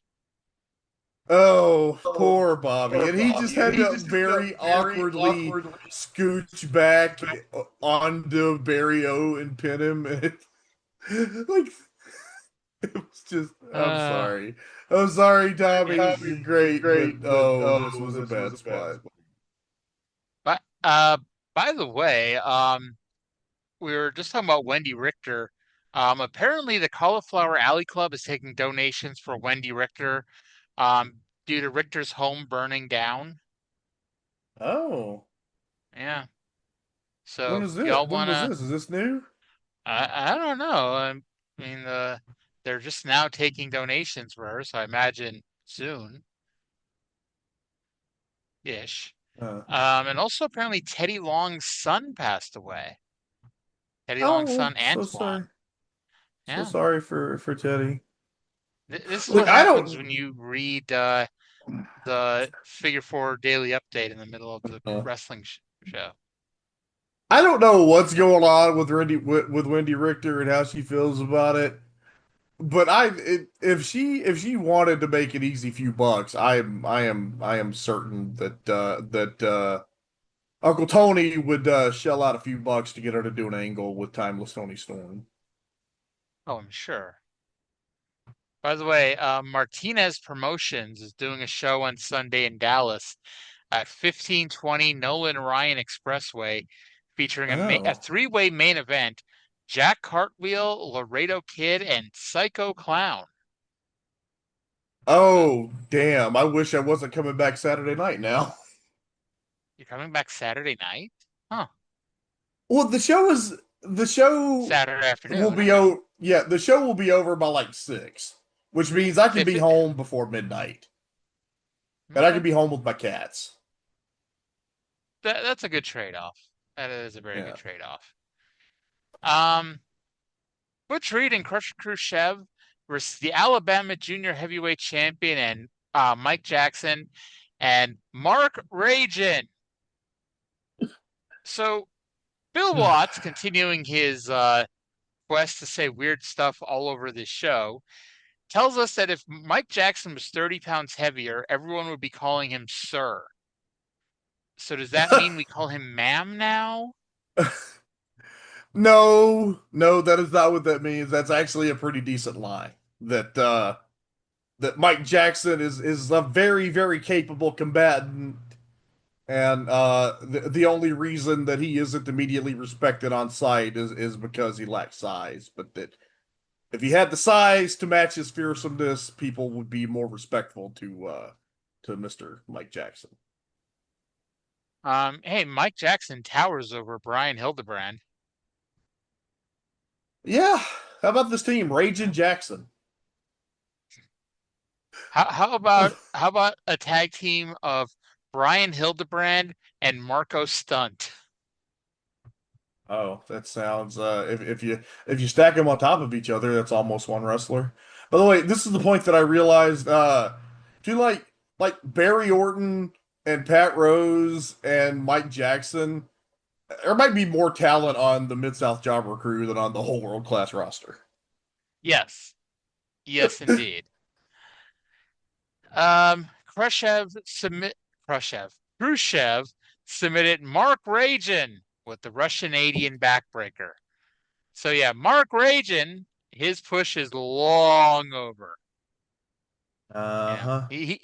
Oh, poor Bobby. And he just had to very awkwardly scooch back onto Barry O and pin him. And like, it was just, I'm sorry, Tommy. You're great. This was a bad spot. But, by the way, we were just talking about Wendy Richter. Apparently the Cauliflower Alley Club is taking donations for Wendy Richter, due to Richter's home burning down. Oh. Yeah. So when is this? y'all When wanna? was this? Is this new? I don't know. I mean, they're just now taking donations for her, so I imagine soon. Ish. And also apparently Teddy Long's son passed away. Teddy Long's son, Antoine. So sorry for Teddy. This is what happens when you read the Figure 4 Daily Update in the middle of the wrestling show. I don't know what's going on with Wendy Richter and how she feels about it, but if she wanted to make an easy few bucks, I am certain that Uncle Tony would shell out a few bucks to get her to do an angle with Timeless Tony Storm. Oh, I'm sure. By the way, Martinez Promotions is doing a show on Sunday in Dallas at 1520 Nolan Ryan Expressway, featuring a three-way main event: Jack Cartwheel, Laredo Kid, and Psycho Clown. Oh, damn. I wish I wasn't coming back Saturday night now. You're coming back Saturday night? Huh. Well, the show Saturday afternoon. will be over. Yeah, the show will be over by like 6, which means I can be home before midnight. And I can be home with my cats. That's a good trade-off. That is a very good trade-off. Butch Reed and Crusher Khrushchev versus the Alabama Junior Heavyweight Champion and Mike Jackson and Mark Ragen. So Bill Watts, continuing his quest to say weird stuff all over this show, tells us that if Mike Jackson was 30 pounds heavier, everyone would be calling him Sir. So does that mean we call him Ma'am now? No, that is not what that means. That's actually a pretty decent lie. That Mike Jackson is a very, very capable combatant, and the only reason that he isn't immediately respected on sight is because he lacks size. But that if he had the size to match his fearsomeness, people would be more respectful to Mr. Mike Jackson. Hey, Mike Jackson towers over Brian Hildebrand. Yeah, how about this team, Raging Jackson? How about a tag team of Brian Hildebrand and Marco Stunt? Oh, that sounds if you stack them on top of each other, that's almost one wrestler. By the way, this is the point that I realized. Do you like Barry Orton and Pat Rose and Mike Jackson? There might be more talent on the Mid-South Jobber crew than on the whole world-class roster. Yes. Yes, indeed. Khrushchev submitted Mark Rajan with the Russian-Adian backbreaker. So yeah, Mark Rajan, his push is long over. Uh-huh. He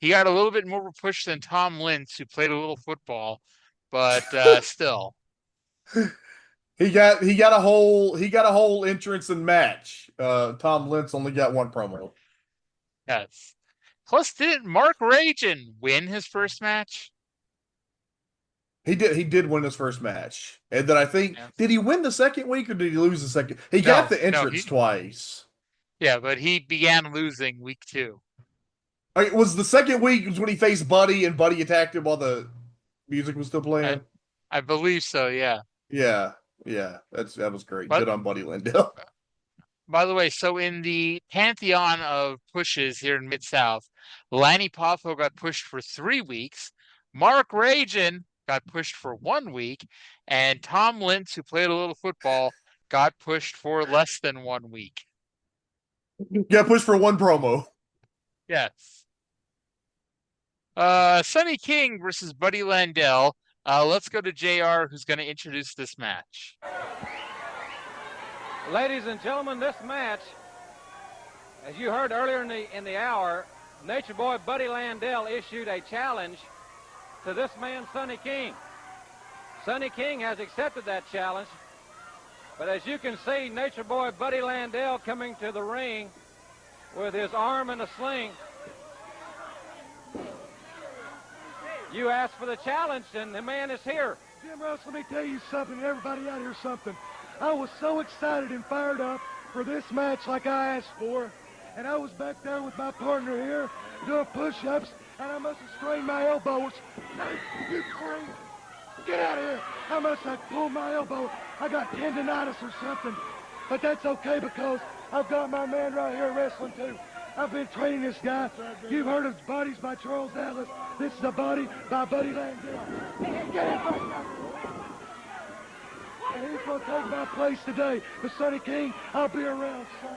got a little bit more of a push than Tom Lentz, who played a little football, but still. He got a whole entrance and match. Tom Lentz only got one promo. Yes. Plus, didn't Mark Rajan win his first match? He did win his first match. And then I think, did he win the second week or did he lose the second? He got the entrance twice. Yeah, but he began losing week 2. It was the second week was when he faced Buddy and Buddy attacked him while the music was still playing. I believe so, yeah. Yeah. That was great. Good on Buddy Landell. By the way, so in the pantheon of pushes here in Mid-South, Lanny Poffo got pushed for 3 weeks. Mark Rajan got pushed for 1 week, and Tom Lentz, who played a little football, got pushed for less than 1 week. Got pushed for one promo. Yes. Sonny King versus Buddy Landell. Let's go to JR, who's going to introduce this match. Ladies and gentlemen, this match, as you heard earlier in the hour, Nature Boy Buddy Landell issued a challenge to this man, Sonny King. Sonny King has accepted that challenge, but as you can see, Nature Boy Buddy Landell coming to the ring with his arm in a sling. You asked for the challenge, and the man is here. Jim Ross, let me tell you something, everybody out here something. I was so excited and fired up for this match like I asked for, and I was back there with my partner here doing push-ups, and I must have strained my elbows. You crazy? Get out of here. I must have pulled my elbow. I got tendonitis or something, but that's okay because I've got my man right here wrestling too. I've been training this guy. You've heard of Bodies by Charles Atlas. This is a Body by Buddy Landell. Get him back now. And he's going to take my place today. But Sonny King, I'll be around, son.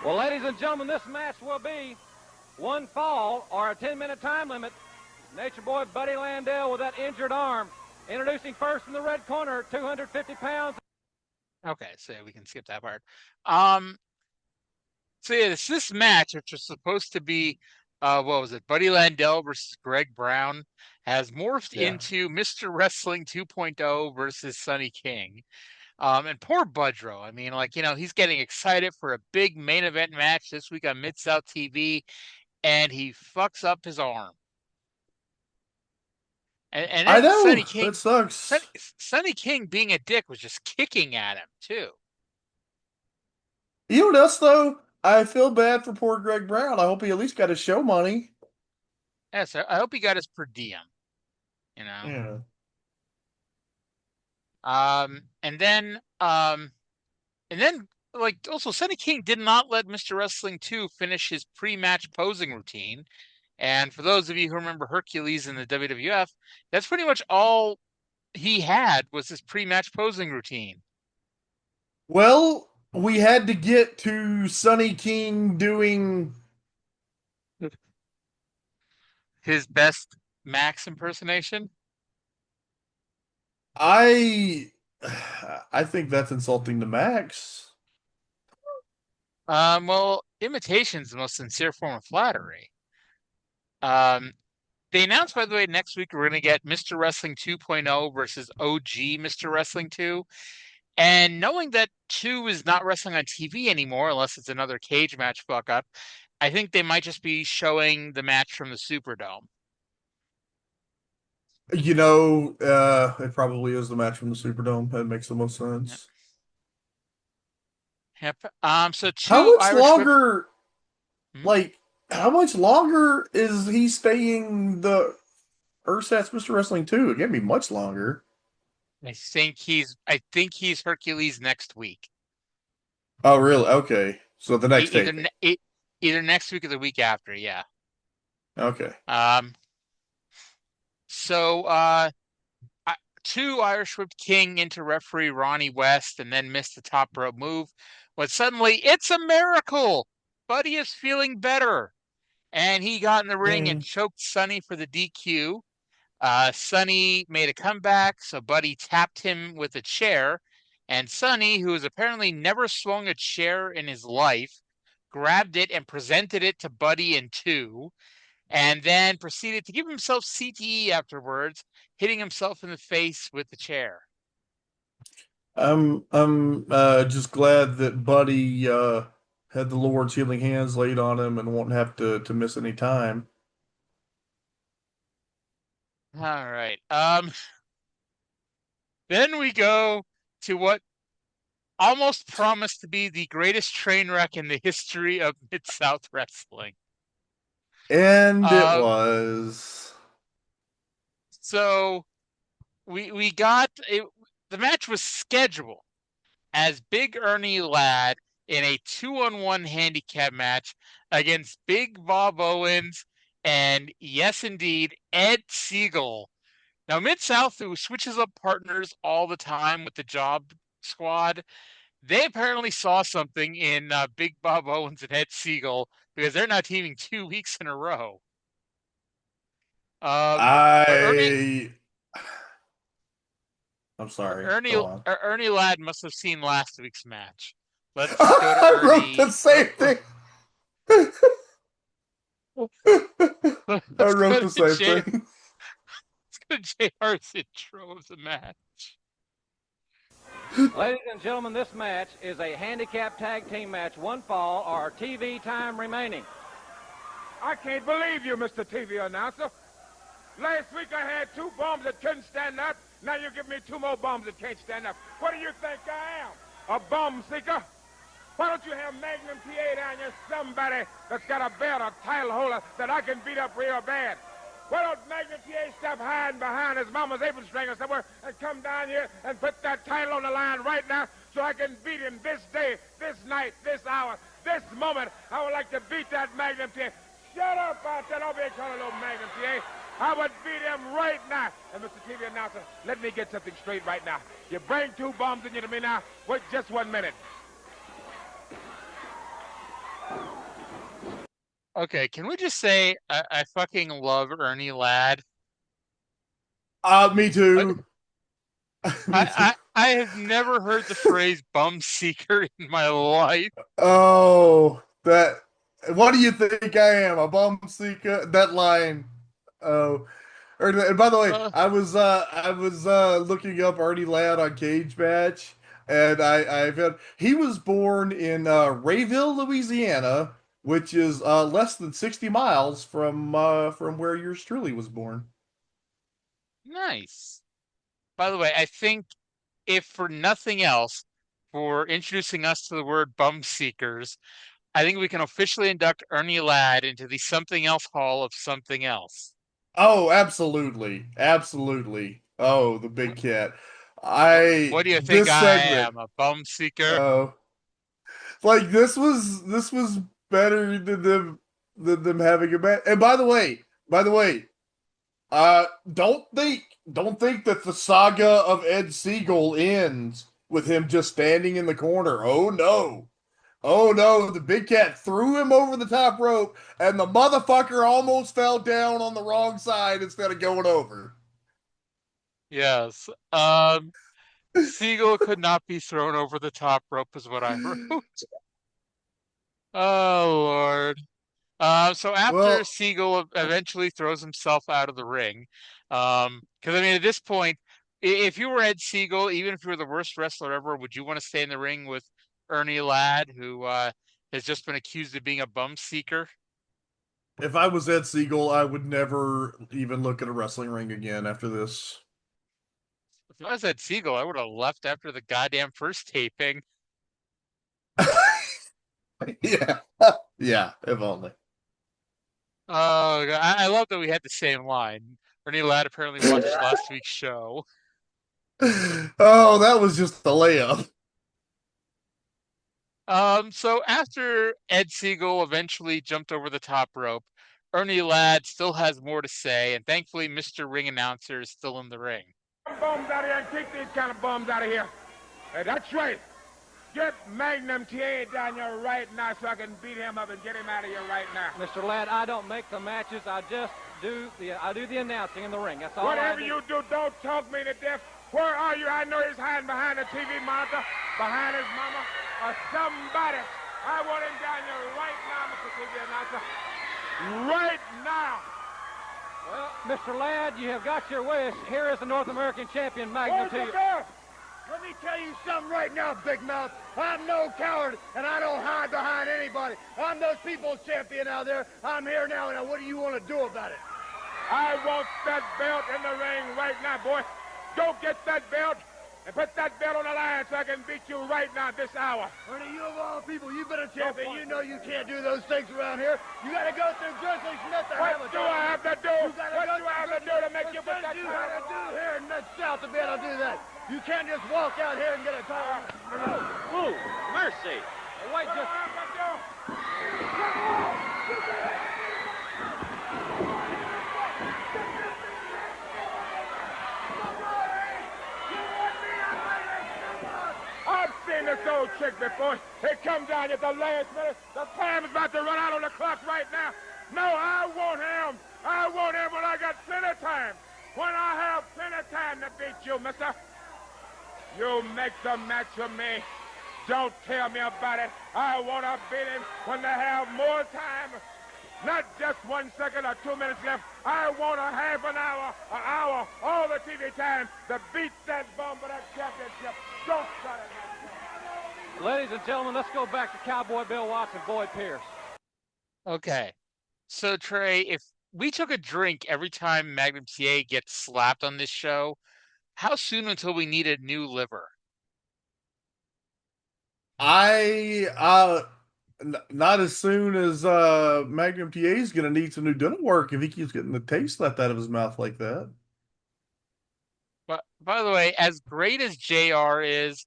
Well, ladies and gentlemen, this match will be one fall or a 10-minute time limit. Nature Boy Buddy Landell with that injured arm. Introducing first in the red corner, 250 pounds. Okay, so we can skip that part. So yeah, this match, which was supposed to be, what was it, Buddy Landell versus Greg Brown, has morphed into Mr. Wrestling 2.0 versus Sonny King. And poor Budrow, I mean, he's getting excited for a big main event match this week on Mid-South TV, and he fucks up his arm. And I know, Sonny King, that sucks. Sonny King, being a dick, was just kicking at him, too. You know what else, though? I feel bad for poor Greg Brown. I hope he at least got his show money. Yes, I hope he got his per diem. Yeah. And then also Sonny King did not let Mr. Wrestling 2 finish his pre-match posing routine. And for those of you who remember Hercules in the WWF, that's pretty much all he had was his pre-match posing routine. Well, we had to get to Sonny King doing his best Max impersonation. I think that's insulting to Max. Well, imitation is the most sincere form of flattery. They announced, by the way, next week we're going to get Mr. Wrestling 2.0 versus OG Mr. Wrestling 2. And knowing that 2 is not wrestling on TV anymore, unless it's another cage match fuck up, I think they might just be showing the match from the Superdome. It probably is the match from the Superdome. That makes the most sense. Yep. So 2 how much Irish longer? How much longer is he staying the Ersatz Mr. Wrestling 2? It can't be much longer. I think he's Hercules next week. Oh, really? Okay. So the next either taping. either next week or the week after. Yeah. Okay. So two Irish Whip King into referee Ronnie West and then missed the top rope move. But suddenly, it's a miracle. Buddy is feeling better. And he got in the ring and choked Sonny for the DQ. Sonny made a comeback, so Buddy tapped him with a chair. And Sonny, who has apparently never swung a chair in his life, grabbed it and presented it to Buddy in two, and then proceeded to give himself CTE afterwards, hitting himself in the face with the chair. I'm just glad that Buddy had the Lord's healing hands laid on him and won't have to miss any time. All right. Then we go to what almost promised to be the greatest train wreck in the history of Mid-South Wrestling. And it was. So we got it. The match was scheduled as Big Ernie Ladd in a 2-on-1 handicap match against Big Bob Owens and, yes, indeed, Ed Siegel. Now, Mid-South, who switches up partners all the time with the Job Squad, they apparently saw something in Big Bob Owens and Ed Siegel because they're not teaming 2 weeks in a row. I'm sorry. Ernie Ladd must have seen last week's match. Let's go to Ernie. I wrote the same thing. I wrote the same thing. Let's go to JR's intro of the match. Ladies and gentlemen, this match is a handicap tag team match. 1 fall or TV time remaining. I can't believe you, Mr. TV announcer. Last week I had 2 bums that couldn't stand up. Now you give me 2 more bums that can't stand up. What do you think I am? A bum seeker? Why don't you have Magnum TA down here, somebody that's got a belt or title holder that I can beat up real bad? Why don't Magnum TA stop hiding behind his mama's apron string or somewhere and come down here and put that title on the line right now so I can beat him this day, this night, this hour, this moment? I would like to beat that Magnum TA. Shut up out there. Don't be calling no Magnum TA. I would beat him right now. And Mr. TV announcer, let me get something straight right now. You bring 2 bombs into me now. Wait just 1 minute. Okay, can we just say I fucking love Ernie Ladd? Me too. I have never heard the phrase bum seeker in my life. Oh, what do you think I am? A bum seeker? That line. Oh, and by the way, I was looking up Ernie Ladd on Cage Match, and I found he was born in Rayville, Louisiana, which is less than 60 miles from where yours truly was born. Nice. By the way, I think if for nothing else, for introducing us to the word bum seekers, I think we can officially induct Ernie Ladd into the Something Else Hall of Something Else. Oh, absolutely. Absolutely. Oh, the big cat. What do you think I am, a bum seeker? Oh. Like this was better than them having a match. And by the way, don't think that the saga of Ed Siegel ends with him just standing in the corner. Oh no. Oh no, the big cat threw him over the top rope, and the motherfucker almost fell down on the wrong side instead of going over. Yes. Siegel could not be thrown over the top rope is what I wrote. Oh, Lord. So after Siegel eventually throws himself out of the ring, because, I mean, at this point, if you were Ed Siegel, even if you were the worst wrestler ever, would you want to stay in the ring with Ernie Ladd, who has just been accused of being a bum seeker? If I was Ed Siegel, I would never even look at a wrestling ring again after this. If I was Ed Siegel, I would have left after the goddamn first taping. Yeah. Yeah, if only. Oh, God. I love that we had the same line. Ernie Ladd apparently watched last week's show. Oh, that was just the layup. So after Ed Siegel eventually jumped over the top rope, Ernie Ladd still has more to say, and thankfully Mr. Ring Announcer is still in the ring. Bums out of here and keep these kind of bums out of here. Hey, that's right. Get Magnum TA down here right now so I can beat him up and get him out of here right now. Mr. Ladd, I don't make the matches. I just do the announcing in the ring. That's all Whatever I do. you do, don't talk me to death. Where are you? I know he's hiding behind the TV monitor, behind his mama, or somebody. I want him down here right now, Mr. TV announcer. Right now. Well, Mr. Ladd, you have got your wish. Here is the North American champion, Magnum TA. Let me tell you something right now, Big Mouth. I'm no coward, and I don't hide behind anybody. I'm those people's champion out there. I'm here now, and what do you want to do about it? I want that belt in the ring right now, boy. Go get that belt and put that belt on the line so I can beat you right now this hour. Ernie, you of all people, you've been a champion. You know you can't do those things around here. You got to go through Grizzly Smith to have a What do I have to do? What do I have to do to make you put that you got to do here in Mid-South to be able to do that. You can't just walk out here and get a title. Ooh, mercy. Wait just... I've seen this old trick before. It comes down at the last minute. The time is about to run out on the clock right now. No, I want him. I want him when I got plenty of time. When I have plenty of time to beat you, mister. You make the match with me. Don't tell me about it. I want to beat him when they have more time. Not just 1 second or 2 minutes left. I want a half an hour, all the TV time to beat that bum for that championship. Don't try to. Ladies and gentlemen, let's go back to Cowboy Bill Watts and Boyd Pierce. Okay. So, Trey, if we took a drink every time Magnum TA gets slapped on this show, how soon until we need a new liver? Not as soon as Magnum TA is going to need some new dental work if he keeps getting the taste slapped out of his mouth like that. But by the way, as great as JR is,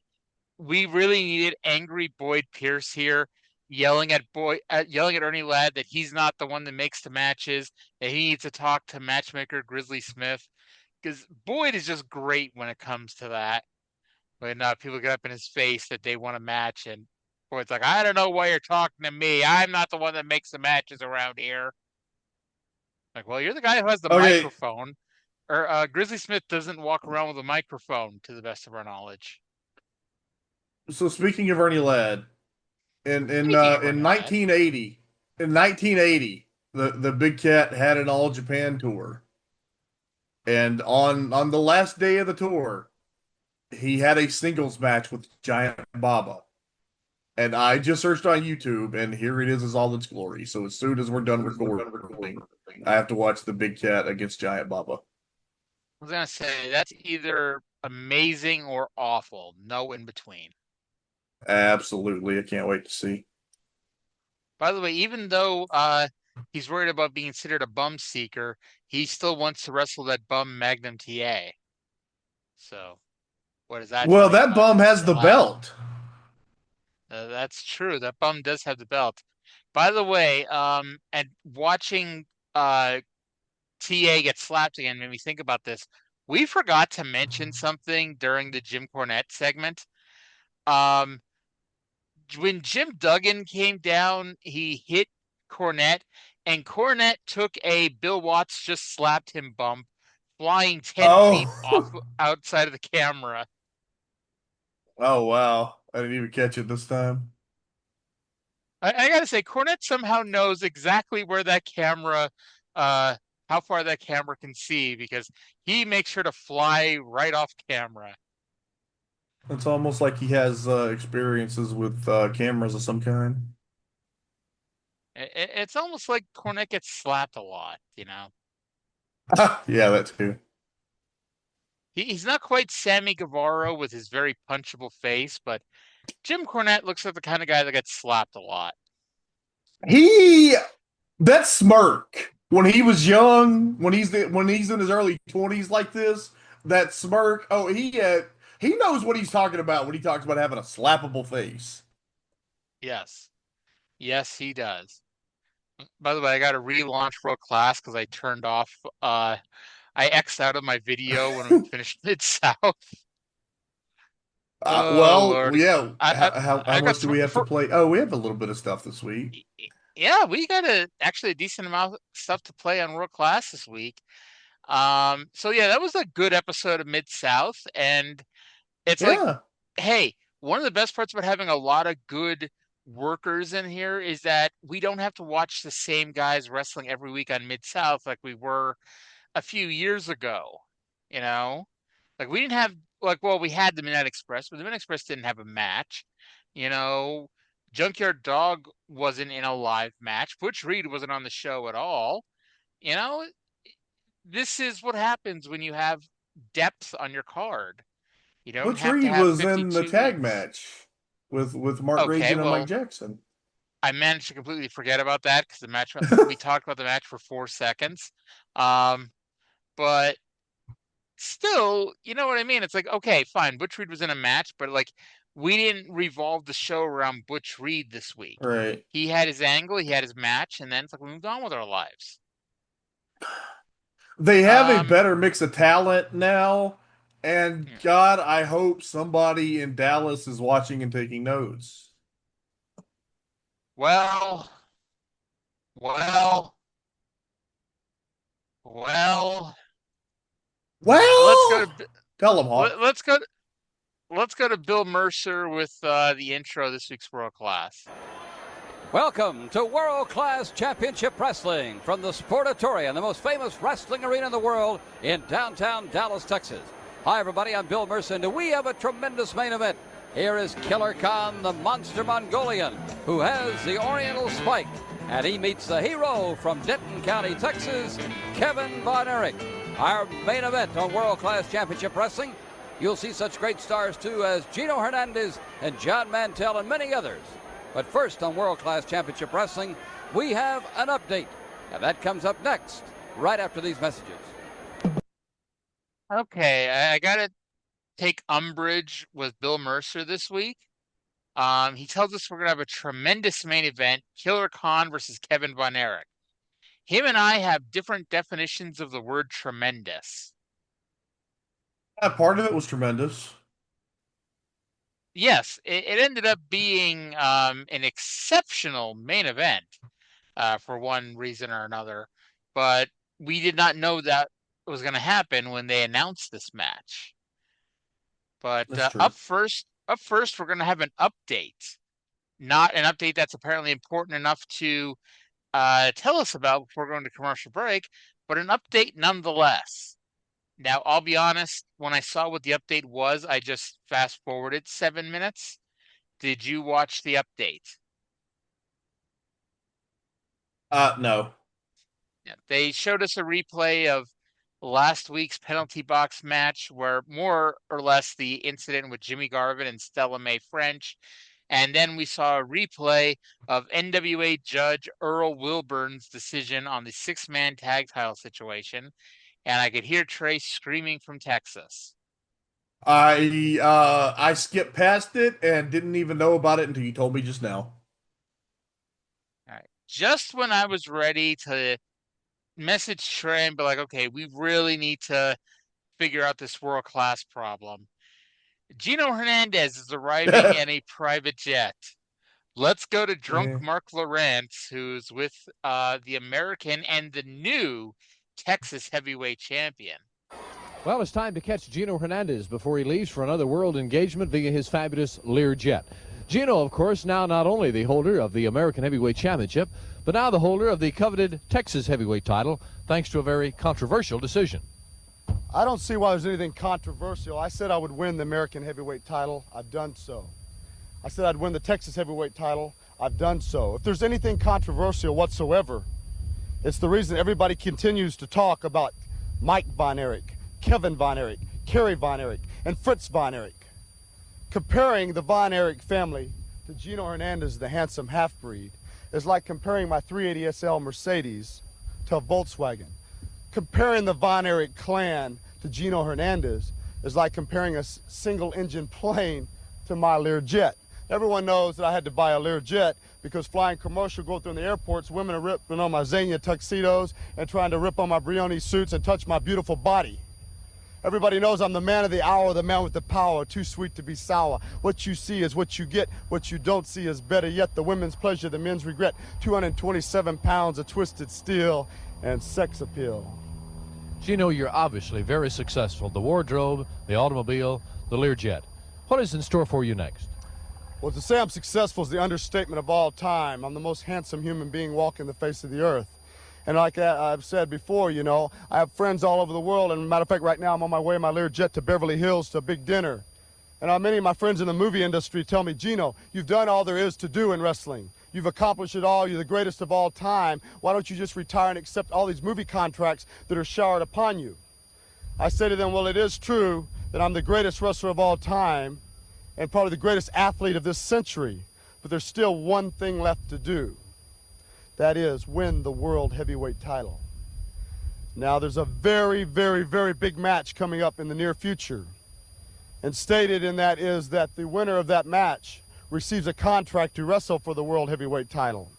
we really needed angry Boyd Pierce here, yelling at Ernie Ladd that he's not the one that makes the matches, that he needs to talk to matchmaker Grizzly Smith, because Boyd is just great when it comes to that. When people get up in his face that they want a match, and Boyd's like, I don't know why you're talking to me. I'm not the one that makes the matches around here. Like, well, you're the guy who has the microphone. Or Grizzly Smith doesn't walk around with a microphone, to the best of our knowledge. So speaking of Ernie Ladd, in 1980, the Big Cat had an All Japan tour, and on the last day of the tour, he had a singles match with Giant Baba. And I just searched on YouTube, and here it is all its glory. So as soon as we're done recording, I have to watch the Big Cat against Giant Baba. I was going to say, that's either amazing or awful. No in between. Absolutely. I can't wait to see. By the way, even though he's worried about being considered a bum seeker, he still wants to wrestle that bum Magnum TA. So, what is that? Well, that bum has the belt. That's true. That bum does have the belt. By the way, and watching TA get slapped again made me think about this. We forgot to mention something during the Jim Cornette segment. When Jim Duggan came down, he hit Cornette, and Cornette took a Bill Watts just slapped him bump, flying 10 feet off outside of the camera. Oh, wow. I didn't even catch it this time. I gotta say, Cornette somehow knows exactly where that camera, how far that camera can see, because he makes sure to fly right off camera. It's almost like he has experiences with cameras of some kind. It's almost like Cornette gets slapped a lot, you know? Yeah, that too. He's not quite Sammy Guevara with his very punchable face, but Jim Cornette looks like the kind of guy that gets slapped a lot. That smirk when he was young, when he's in his early 20s like this, that smirk. Oh, he knows what he's talking about when he talks about having a slappable face. Yes. Yes, he does. By the way, I got to relaunch World Class because I turned off. I X'd out of my video when we finished Mid-South. Well, Lord. yeah. I How much do we have to play? Oh, we have a little bit of stuff this week. Yeah, we got actually a decent amount of stuff to play on World Class this week. So yeah, that was a good episode of Mid-South, and it's like, hey, one of the best parts about having a lot of good workers in here is that we don't have to watch the same guys wrestling every week on Mid-South like we were a few years ago. You know, like we didn't have we had the Midnight Express, but the Midnight Express didn't have a match. You know, Junkyard Dog wasn't in a live match. Butch Reed wasn't on the show at all. You know, this is what happens when you have depth on your card. You don't Butch have Reed to have was in the 52 tag weeks. match with Mark Ragan and Mike Jackson. I managed to completely forget about that because the match we talked about the match for 4 seconds. But still, you know what I mean? It's like, okay, fine. Butch Reed was in a match, but like we didn't revolve the show around Butch Reed this week. Right. He had his angle, he had his match, and then it's like we moved on with our lives. They have a better mix of talent now, and God, I hope somebody in Dallas is watching and taking notes. Well. Let's go to tell them, Hawk. Let's go to Bill Mercer with the intro of this week's World Class. Welcome to World Class Championship Wrestling from the Sportatorium, the most famous wrestling arena in the world in downtown Dallas, Texas. Hi, everybody. I'm Bill Mercer, and we have a tremendous main event. Here is Killer Khan, the monster Mongolian, who has the Oriental Spike, and he meets the hero from Denton County, Texas, Kevin Von Erich. Our main event on World Class Championship Wrestling. You'll see such great stars, too, as Gino Hernandez and John Mantell and many others. But first on World Class Championship Wrestling, we have an update. And that comes up next, right after these messages. Okay, I got to take umbrage with Bill Mercer this week. He tells us we're going to have a tremendous main event, Killer Khan versus Kevin Von Erich. Him and I have different definitions of the word tremendous. Part of it was tremendous. Yes, it ended up being an exceptional main event for one reason or another, but we did not know that was going to happen when they announced this match. But up first, we're going to have an update. Not an update that's apparently important enough to tell us about before going to commercial break, but an update nonetheless. Now, I'll be honest, when I saw what the update was, I just fast-forwarded 7 minutes. Did you watch the update? No. Yeah, they showed us a replay of last week's penalty box match where more or less the incident with Jimmy Garvin and Stella Mae French. And then we saw a replay of NWA judge Earl Wilburn's decision on the 6-man tag title situation. And I could hear Trae screaming from Texas. I skipped past it and didn't even know about it until you told me just now. All right. Just when I was ready to message Trae and be like, okay, we really need to figure out this world-class problem. Gino Hernandez is arriving in a private jet. Let's go to drunk Mark Lawrence, who's with the American and the new Texas heavyweight champion. Well, it's time to catch Gino Hernandez before he leaves for another world engagement via his fabulous Lear jet. Gino, of course, now not only the holder of the American Heavyweight Championship, but now the holder of the coveted Texas Heavyweight title, thanks to a very controversial decision. I don't see why there's anything controversial. I said I would win the American Heavyweight title. I've done so. I said I'd win the Texas Heavyweight title. I've done so. If there's anything controversial whatsoever, it's the reason everybody continues to talk about Mike Von Erich, Kevin Von Erich, Kerry Von Erich, and Fritz Von Erich. Comparing the Von Erich family to Gino Hernandez, the handsome half-breed, is like comparing my 380 SL Mercedes to a Volkswagen. Comparing the Von Erich clan to Gino Hernandez is like comparing a single-engine plane to my Lear jet. Everyone knows that I had to buy a Learjet because flying commercial, go through the airports, women are ripping on my Xenia tuxedos and trying to rip on my Brioni suits and touch my beautiful body. Everybody knows I'm the man of the hour, the man with the power, too sweet to be sour. What you see is what you get. What you don't see is better yet. The women's pleasure, the men's regret. 227 pounds of twisted steel and sex appeal. Gino, you're obviously very successful. The wardrobe, the automobile, the Learjet. What is in store for you next? Well, to say I'm successful is the understatement of all time. I'm the most handsome human being walking the face of the earth. And like I've said before, you know, I have friends all over the world. And matter of fact, right now I'm on my way in my Learjet to Beverly Hills to a big dinner. And many of my friends in the movie industry tell me, Gino, you've done all there is to do in wrestling. You've accomplished it all. You're the greatest of all time. Why don't you just retire and accept all these movie contracts that are showered upon you? I say to them, well, it is true that I'm the greatest wrestler of all time and probably the greatest athlete of this century. But there's still one thing left to do. That is, win the World Heavyweight title. Now, there's a very, very, very big match coming up in the near future. And stated in that is that the winner of that match receives a contract to wrestle for the World Heavyweight title.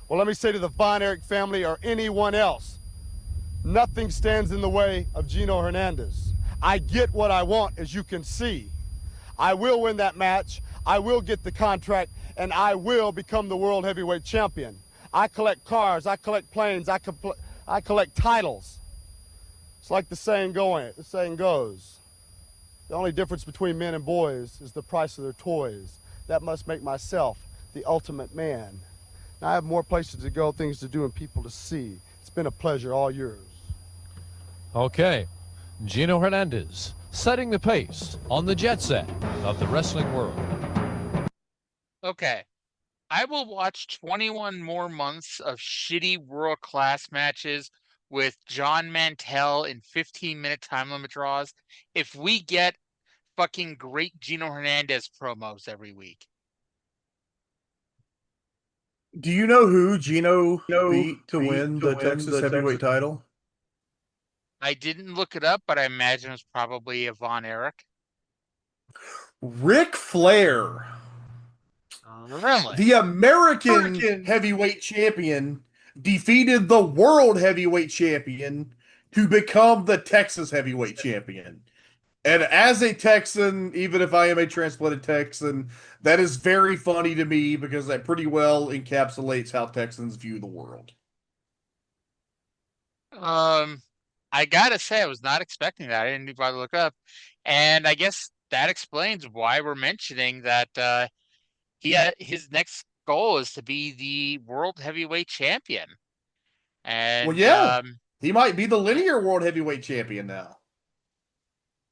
Well, let me say to the Von Erich family or anyone else, nothing stands in the way of Gino Hernandez. I get what I want, as you can see. I will win that match, I will get the contract, and I will become the World Heavyweight Champion. I collect cars, I collect planes, I collect titles. It's like the saying goes, the only difference between men and boys is the price of their toys. That must make myself the ultimate man. Now, I have more places to go, things to do, and people to see. It's been a pleasure, all yours. Okay, Gino Hernandez setting the pace on the jet set of the wrestling world. Okay. I will watch 21 more months of shitty world-class matches with John Mantell in 15-minute time limit draws if we get fucking great Gino Hernandez promos every week. Do you know who Gino beat to win the Texas Heavyweight title? I didn't look it up, but I imagine it's probably a Von Erich. Ric Flair. Really? The American heavyweight champion defeated the world heavyweight champion to become the Texas heavyweight champion. And as a Texan, even if I am a transplanted Texan, that is very funny to me because that pretty well encapsulates how Texans view the world. I gotta say, I was not expecting that. I didn't even bother to look up. And I guess that explains why we're mentioning that his next goal is to be the world heavyweight champion. And well, yeah, he might be the linear world heavyweight champion now.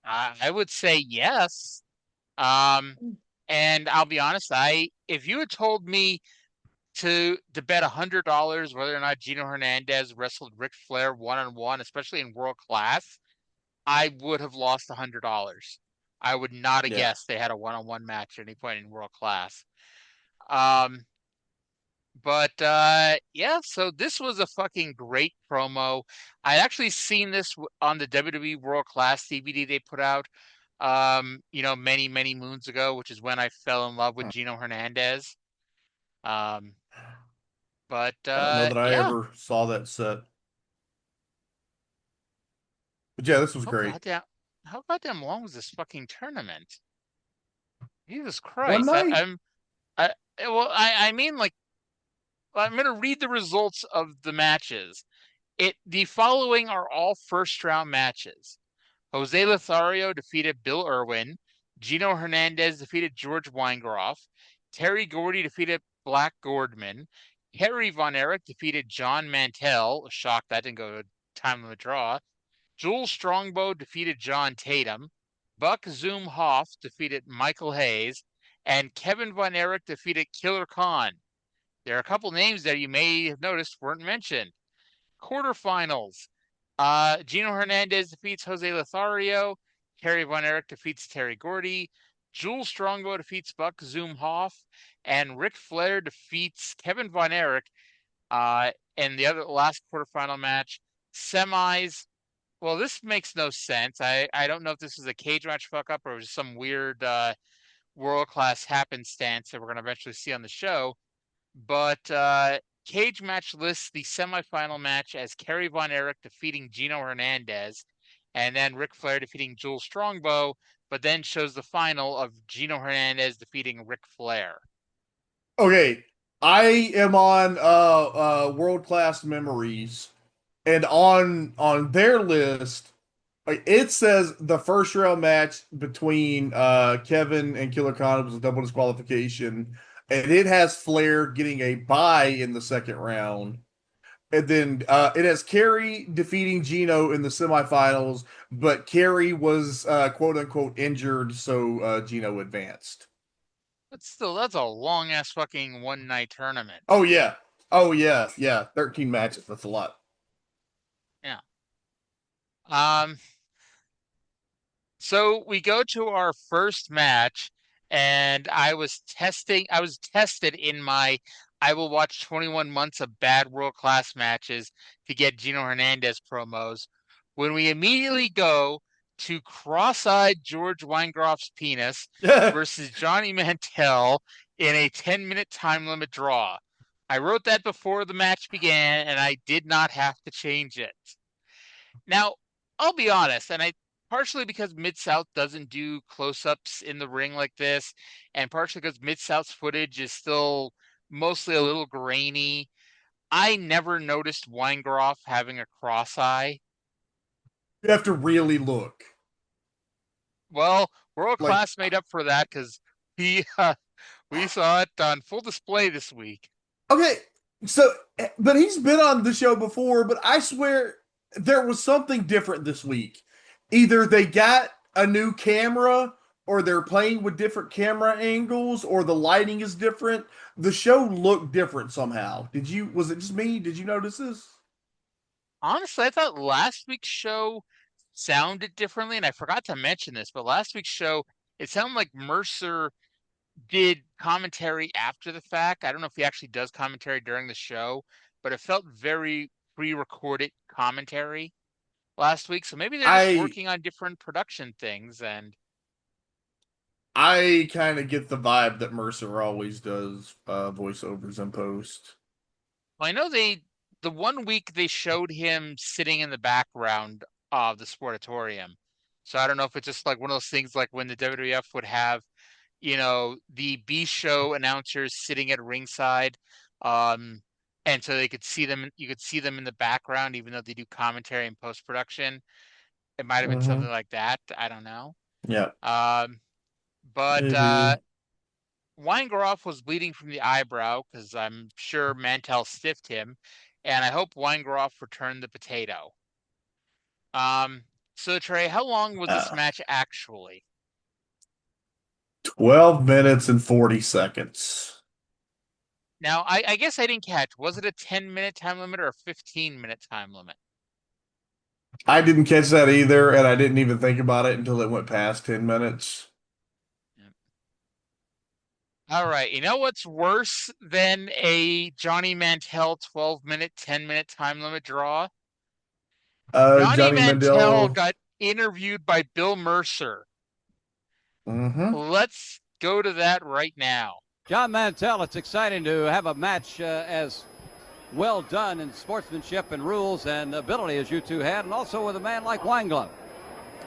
I would say yes. And I'll be honest, if you had told me to bet $100 whether or not Gino Hernandez wrestled Ric Flair one-on-one, especially in world class, I would have lost $100. I would not have guessed they had a one-on-one match at any point in world class. Yeah, so this was a fucking great promo. I actually seen this on the WWE World Class DVD they put out, many, many moons ago, which is when I fell in love with Gino Hernandez. I don't know that I ever saw that set. But yeah, this was great. How goddamn long was this fucking tournament? Jesus Christ. I'm going to read the results of the matches. The following are all first-round matches. Jose Lothario defeated Bill Irwin. Gino Hernandez defeated George Weingroff. Terry Gordy defeated Black Gordman. Harry Von Erich defeated John Mantell. Shocked that didn't go to time limit draw. Jules Strongbow defeated John Tatum. Buck Zoom Hoff defeated Michael Hayes. And Kevin Von Erich defeated Killer Khan. There are a couple names that you may have noticed weren't mentioned. Quarterfinals. Gino Hernandez defeats Jose Lothario. Terry Von Erich defeats Terry Gordy. Jules Strongbow defeats Buck Zoom Hoff. And Ric Flair defeats Kevin Von Erich in the last quarterfinal match. Semis. Well, this makes no sense. I don't know if this is a cage match fuck up or just some weird world-class happenstance that we're going to eventually see on the show. But Cage Match lists the semifinal match as Kerry Von Erich defeating Gino Hernandez, and then Ric Flair defeating Jules Strongbow, but then shows the final of Gino Hernandez defeating Ric Flair. Okay, I am on World Class Memories, and on their list, it says the first round match between Kevin and Killer Khan was a double disqualification, and it has Flair getting a bye in the second round. And then it has Kerry defeating Gino in the semifinals, but Kerry was quote-unquote injured, so Gino advanced. But still, that's a long-ass fucking one-night tournament. Oh, yeah. 13 matches. That's a lot. Yeah. So we go to our first match, and I was tested in my I will watch 21 months of bad world-class matches to get Gino Hernandez promos, when we immediately go to cross-eyed George Weingroff's penis versus Johnny Mantell in a 10-minute time limit draw. I wrote that before the match began, and I did not have to change it. Now, I'll be honest, and partially because Mid-South doesn't do close-ups in the ring like this, and partially because Mid-South's footage is still mostly a little grainy, I never noticed Weingroff having a cross eye. You have to really look. Well, World Class made up for that because we saw it on full display this week. Okay, but he's been on the show before, but I swear there was something different this week. Either they got a new camera, or they're playing with different camera angles, or the lighting is different. The show looked different somehow. Was it just me? Did you notice this? Honestly, I thought last week's show sounded differently, and I forgot to mention this, but last week's show, it sounded like Mercer did commentary after the fact. I don't know if he actually does commentary during the show, but it felt very pre-recorded commentary last week. So maybe they're just working on different production things, and I kind of get the vibe that Mercer always does voiceovers in post. Well, I know the 1 week they showed him sitting in the background of the Sportatorium. So I don't know if it's just like one of those things like when the WWF would have, the B show announcers sitting at ringside. And so you could see them in the background, even though they do commentary and post-production. It might have been something like that. I don't know. Yeah. But Weingroff was bleeding from the eyebrow because I'm sure Mantell stiffed him, and I hope Weingroff returned the potato. So Trey, how long was this match actually? 12 minutes and 40 seconds. Now, I guess I didn't catch. Was it a 10-minute time limit or a 15-minute time limit? I didn't catch that either, and I didn't even think about it until it went past 10 minutes. All right. You know what's worse than a Johnny Mantell 12-minute, 10-minute time limit draw? Johnny Mantell got interviewed by Bill Mercer. Let's go to that right now. John Mantell, it's exciting to have a match as well done in sportsmanship and rules and ability as you two had, and also with a man like Weinglove.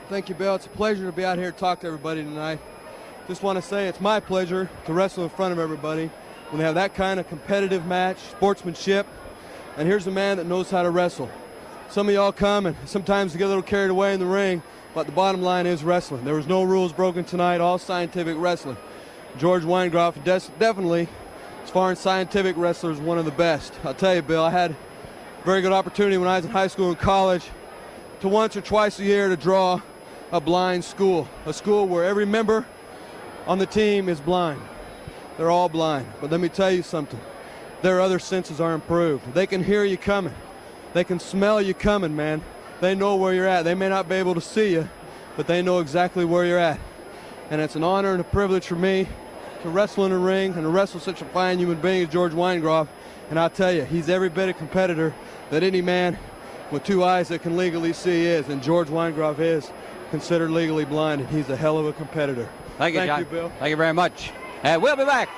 Thank you, Bill. It's a pleasure to be out here to talk to everybody tonight. Just want to say it's my pleasure to wrestle in front of everybody when they have that kind of competitive match, sportsmanship, and here's a man that knows how to wrestle. Some of y'all come and sometimes you get a little carried away in the ring, but the bottom line is wrestling. There was no rules broken tonight, all scientific wrestling. George Weingroff, definitely, as far as scientific wrestlers, one of the best. I'll tell you, Bill, I had a very good opportunity when I was in high school and college to once or twice a year to draw a blind school, a school where every member on the team is blind. They're all blind. But let me tell you something. Their other senses are improved. They can hear you coming. They can smell you coming, man. They know where you're at. They may not be able to see you, but they know exactly where you're at. And it's an honor and a privilege for me to wrestle in a ring and to wrestle such a fine human being as George Weingroff. And I'll tell you, he's every bit a competitor that any man with two eyes that can legally see is. And George Weingroff is considered legally blind, and he's a hell of a competitor. Thank you, John. Thank you, Bill. Thank you very much. And we'll be back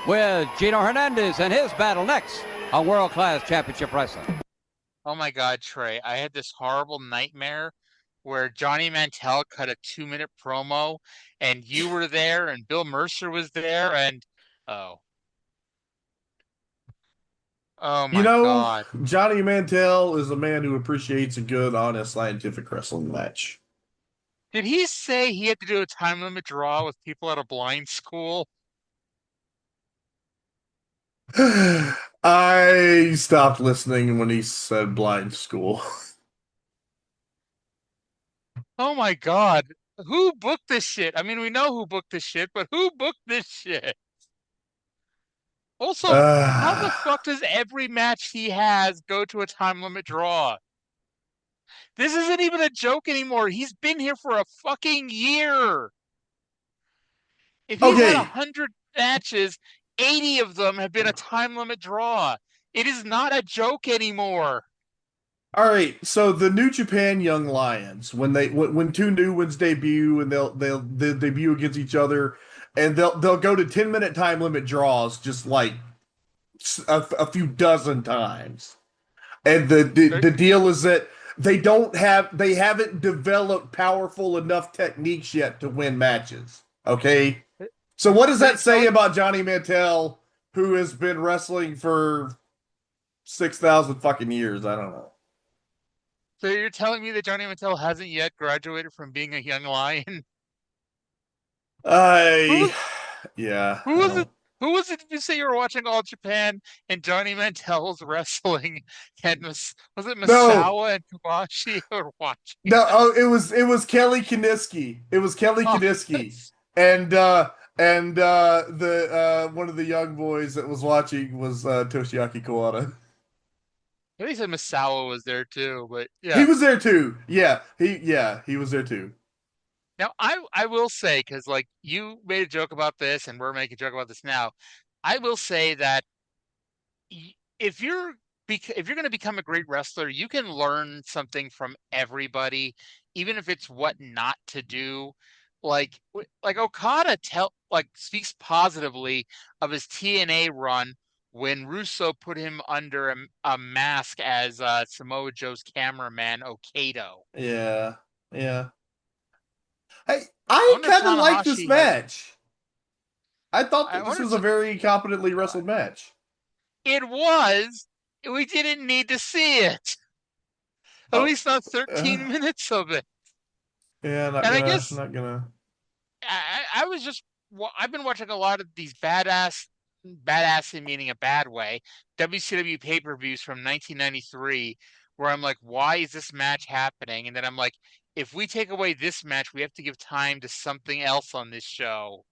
with Gino Hernandez and his battle next on World Class Championship Wrestling. Oh my God, Trey, I had this horrible nightmare where Johnny Mantell cut a 2-minute promo and you were there and Bill Mercer was there and oh my God. Johnny Mantell is a man who appreciates a good, honest, scientific wrestling match. Did he say he had to do a time limit draw with people at a blind school? I stopped listening when he said blind school. Oh my God. Who booked this shit? I mean, we know who booked this shit, but who booked this shit? Also, how the fuck does every match he has go to a time limit draw? This isn't even a joke anymore. He's been here for a fucking year. If he's had 100 matches, 80 of them have been a time limit draw. It is not a joke anymore. All right, so the New Japan Young Lions, when two new ones debut and they'll debut against each other, and they'll go to 10-minute time limit draws just like a few dozen times, and the deal is that they haven't developed powerful enough techniques yet to win matches. Okay, so what does that say about Johnny Mantell, who has been wrestling for 6,000 fucking years? I don't know. So you're telling me that Johnny Mantell hasn't yet graduated from being a young lion? Yeah. Who was it? Who was it? Did you say you were watching All Japan and Johnny Mantell was wrestling? And was it Misawa and Kobashi or watching? No, it was Kelly Kiniski. It was Kelly Kiniski, and the one of the young boys that was watching was Toshiaki Kawada. I think he said Misawa was there too, but yeah, he was there too. Yeah, he was there too. Now I will say, because like you made a joke about this, and we're making a joke about this now. I will say that if you're going to become a great wrestler, you can learn something from everybody, even if it's what not to do. Like Okada speaks positively of his TNA run when Russo put him under a mask as Samoa Joe's cameraman, Okado. Yeah. I kind of like this match. I thought this was a very competently wrestled match. It was. We didn't need to see it. At least not 13 minutes of it. Yeah, I guess not gonna. I've been watching a lot of these badass meaning a bad way, WCW pay-per-views from 1993, where I'm like, why is this match happening? And then I'm like, if we take away this match, we have to give time to something else on this show.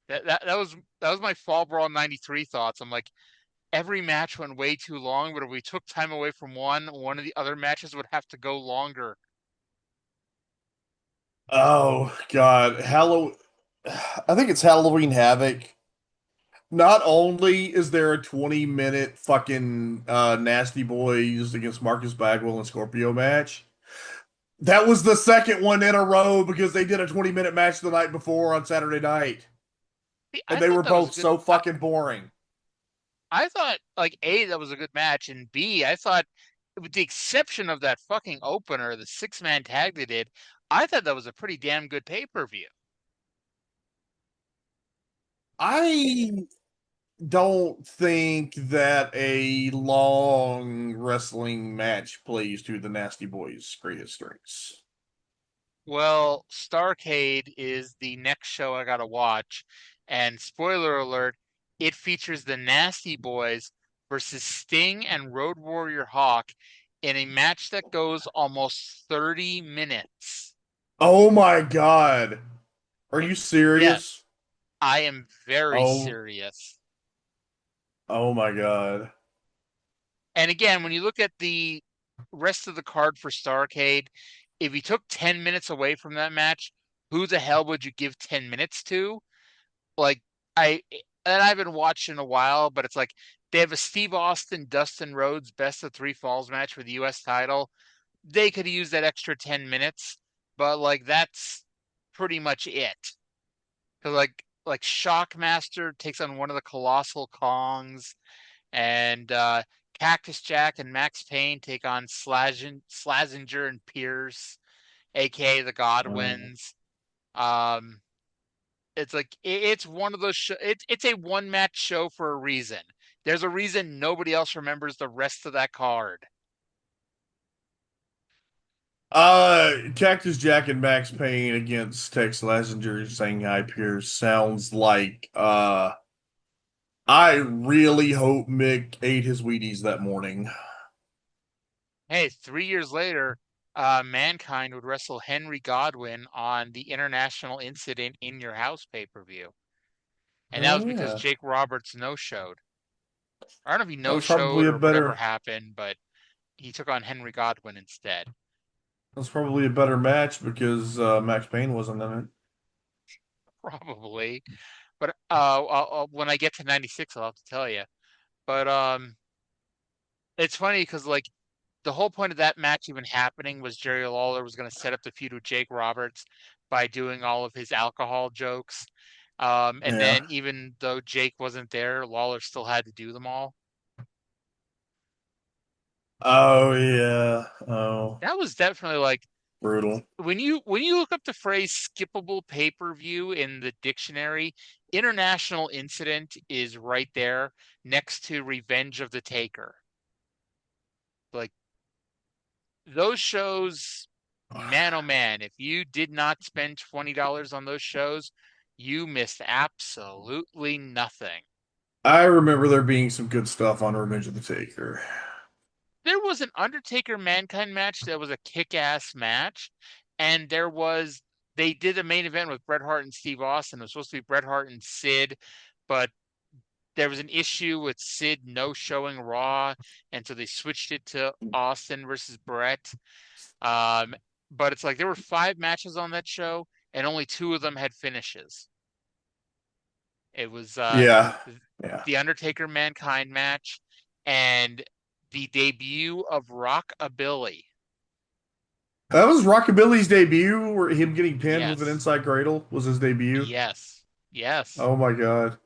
That was my Fall Brawl 93 thoughts. I'm like, every match went way too long, but if we took time away from one of the other matches would have to go longer. Oh God, I think it's Halloween Havoc. Not only is there a 20-minute fucking Nasty Boys against Marcus Bagwell and Scorpio match, that was the second one in a row because they did a 20-minute match the night before on Saturday night. And they were both so fucking boring. I thought, like, A, that was a good match, and B, I thought, with the exception of that fucking opener, the 6-man tag they did, I thought that was a pretty damn good pay-per-view. I don't think that a long wrestling match plays to the Nasty Boys' greatest strengths. Well, Starrcade is the next show I gotta watch, and spoiler alert, it features the Nasty Boys versus Sting and Road Warrior Hawk in a match that goes almost 30 minutes. Oh my God. Are you serious? Yes, I am very serious. Oh my God. And again, when you look at the rest of the card for Starrcade, if you took 10 minutes away from that match, who the hell would you give 10 minutes to? Like, I haven't watched in a while, but it's like they have a Steve Austin, Dustin Rhodes best of 3 falls match for the U.S. title. They could use that extra 10 minutes, but like that's pretty much it. Because like Shockmaster takes on one of the Colossal Kongs, and Cactus Jack and Max Payne take on Slazenger and Pierce, aka the Godwins. It's like it's one of those it's a one match show for a reason. There's a reason nobody else remembers the rest of that card. Cactus Jack and Max Payne against Tex Slazenger and Shanghai Pierce sounds like I really hope Mick ate his Wheaties that morning. Hey, 3 years later, Mankind would wrestle Henry Godwin on the International Incident in Your House pay-per-view. And that was because Jake Roberts no-showed. I don't know if he no-showed or whatever happened, but he took on Henry Godwin instead. That's probably a better match because Max Payne wasn't in it. Probably. But when I get to 96, I'll have to tell you. But it's funny because, like, the whole point of that match even happening was Jerry Lawler was going to set up the feud with Jake Roberts by doing all of his alcohol jokes. Then even though Jake wasn't there, Lawler still had to do them all. Oh, yeah. Oh. That was definitely like brutal. When you look up the phrase skippable pay-per-view in the dictionary, International Incident is right there next to Revenge of the Taker. Like, those shows, man oh man, if you did not spend $20 on those shows, you missed absolutely nothing. I remember there being some good stuff on Revenge of the Taker. There was an Undertaker Mankind match that was a kick-ass match, and they did a main event with Bret Hart and Steve Austin. It was supposed to be Bret Hart and Sid, but there was an issue with Sid no-showing Raw, and so they switched it to Austin versus Bret. But it's like there were 5 matches on that show, and only 2 of them had finishes. It was the Undertaker Mankind match and the debut of Rockabilly. That was Rockabilly's debut, where him getting pinned with an inside cradle was his debut? Yes. Oh my god.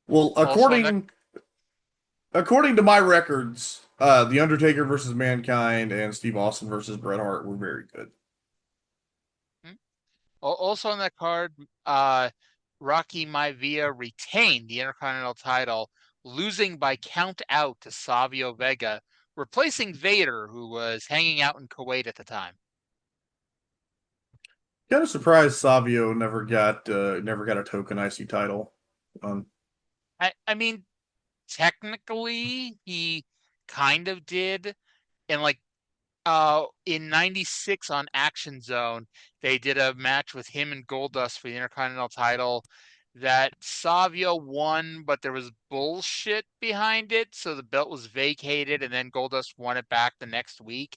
Well, according to my records, The Undertaker versus Mankind and Steve Austin versus Bret Hart were very good. Also on that card, Rocky Maivia retained the Intercontinental title, losing by count out to Savio Vega, replacing Vader, who was hanging out in Kuwait at the time. Kind of surprised Savio never got a token IC title. I mean, technically he kind of did, and like in '96 on Action Zone, they did a match with him and Goldust for the Intercontinental title that Savio won, but there was bullshit behind it, so the belt was vacated, and then Goldust won it back the next week.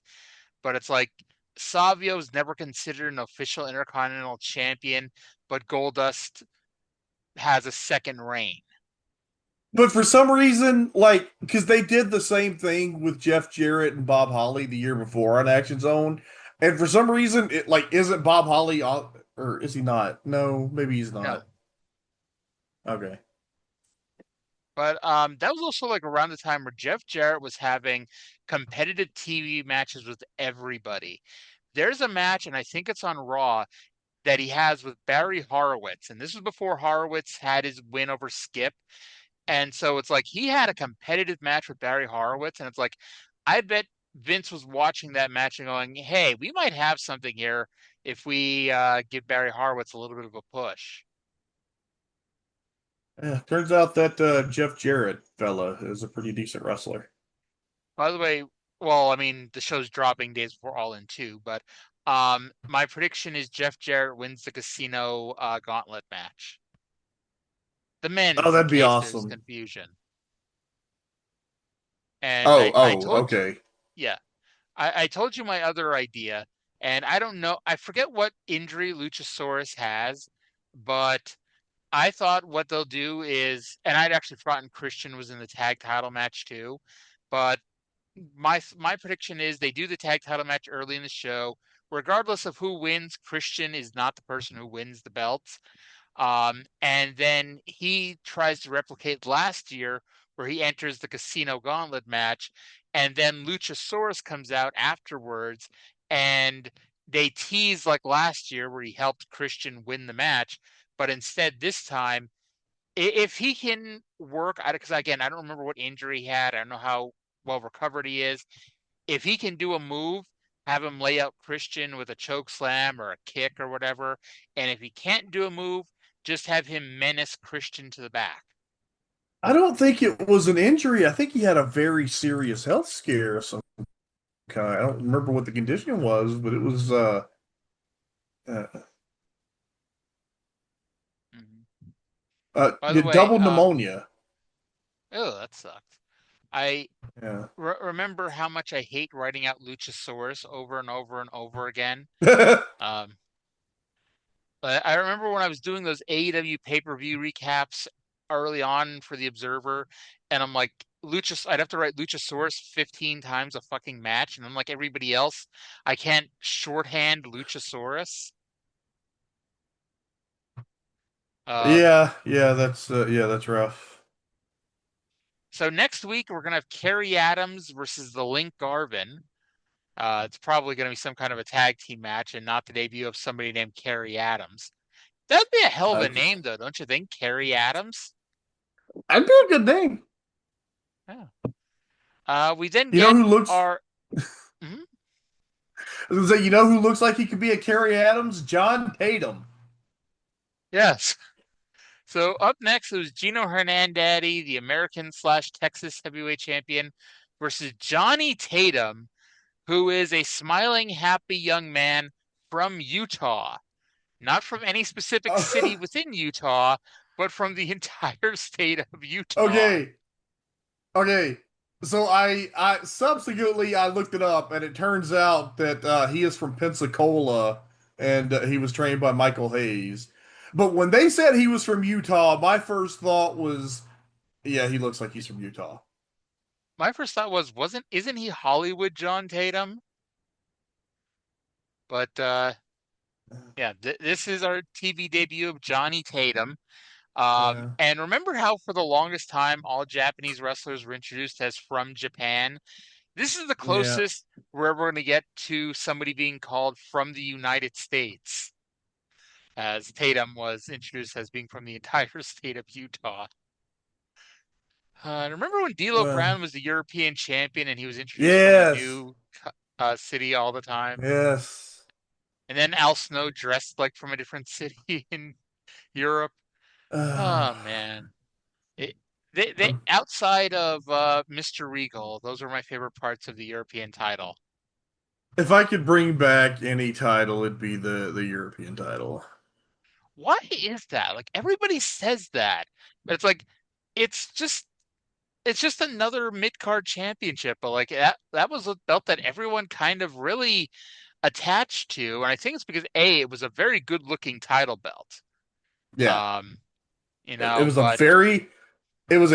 But it's like Savio's never considered an official Intercontinental champion, but Goldust has a second reign. But for some reason, like, because they did the same thing with Jeff Jarrett and Bob Holly the year before on Action Zone, and for some reason, it like isn't Bob Holly or is he not? No, maybe he's not. No. Okay. But that was also like around the time where Jeff Jarrett was having competitive TV matches with everybody. There's a match, and I think it's on Raw, that he has with Barry Horowitz, and this was before Horowitz had his win over Skip. And so it's like he had a competitive match with Barry Horowitz, and it's like, I bet Vince was watching that match and going, hey, we might have something here if we give Barry Horowitz a little bit of a push. Yeah, turns out that Jeff Jarrett fella is a pretty decent wrestler. By the way, well, I mean, the show's dropping days before All In 2, but my prediction is Jeff Jarrett wins the Casino Gauntlet match. The men. Oh, that'd be awesome. Confusion. And okay. Yeah. I told you my other idea, and I don't know. I forget what injury Luchasaurus has, but I thought what they'll do is, and I'd actually forgotten Christian was in the tag title match too, but my prediction is they do the tag title match early in the show. Regardless of who wins, Christian is not the person who wins the belts. And then he tries to replicate last year where he enters the Casino Gauntlet match, and then Luchasaurus comes out afterwards, and they tease like last year where he helped Christian win the match, but instead this time, if he can work, because again, I don't remember what injury he had, I don't know how well recovered he is. If he can do a move, have him lay out Christian with a choke slam or a kick or whatever, and if he can't do a move, just have him menace Christian to the back. I don't think it was an injury. I think he had a very serious health scare of some kind. I don't remember what the condition was, but it was By the way, double pneumonia. Oh, that sucked. I remember how much I hate writing out Luchasaurus over and over and over again. I remember when I was doing those AEW pay-per-view recaps early on for the Observer, and I'm like, I'd have to write Luchasaurus 15 times a fucking match, and unlike everybody else, I can't shorthand Luchasaurus. That's rough. So next week we're gonna have Kerry Adams versus the Link Garvin. It's probably gonna be some kind of a tag team match, and not the debut of somebody named Kerry Adams. That'd be a hell of a name, though, don't you think? Kerry Adams. That'd be a good name. Yeah. We then get who looks... our. I was gonna say, you know who looks like he could be a Kerry Adams? John Tatum. Yes. So up next, it was Gino Hernandez, the American/Texas heavyweight champion, versus Johnny Tatum, who is a smiling, happy young man from Utah. Not from any specific city within Utah, but from the entire state of Utah. Okay. So I subsequently I looked it up, and it turns out that he is from Pensacola, and he was trained by Michael Hayes. But when they said he was from Utah, my first thought was, yeah, he looks like he's from Utah. My first thought was, isn't he Hollywood John Tatum? But yeah, this is our TV debut of Johnny Tatum. And remember how for the longest time all Japanese wrestlers were introduced as from Japan? This is the closest we're ever going to get to somebody being called from the United States, as Tatum was introduced as being from the entire state of Utah. Remember when D'Lo Brown was the European champion and he was introduced from a new city all the time? Yes. And then Al Snow dressed like from a different city in Europe. Oh man, they outside of Mr. Regal, those are my favorite parts of the European title. If I could bring back any title, it'd be the European title. Why is that? Like everybody says that, but it's like it's just another mid-card championship. But like that was a belt that everyone kind of really attached to, and I think it's because it was a very good-looking title belt. Yeah. You know, it was a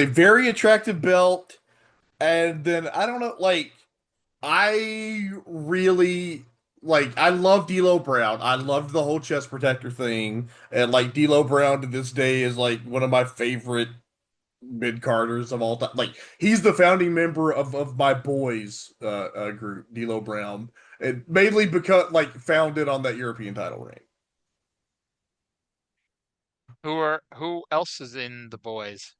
very attractive belt, and then I don't know, like I love D'Lo Brown. I loved the whole chest protector thing, and like D'Lo Brown to this day is like one of my favorite mid-carders of all time. Like he's the founding member of my boys group, D'Lo Brown, and mainly because like founded on that European title reign. Who else is in the boys?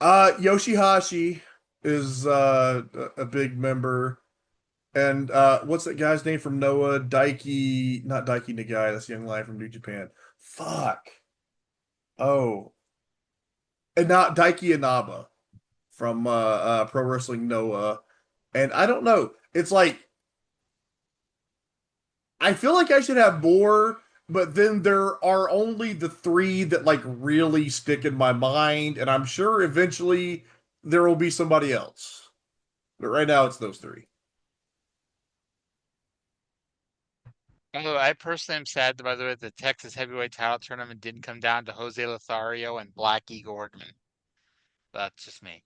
Yoshihashi is a big member. And what's that guy's name from Noah? Not Daiki Nagai, that's the young lion from New Japan. Fuck. Oh. And not Daiki Inaba from Pro Wrestling Noah. And I don't know. It's like I feel like I should have more, but then there are only the three that like really stick in my mind, and I'm sure eventually there will be somebody else. But right now it's those three. Although I personally am sad, by the way, the Texas heavyweight title tournament didn't come down to Jose Lothario and Blackie Gordman. That's just me.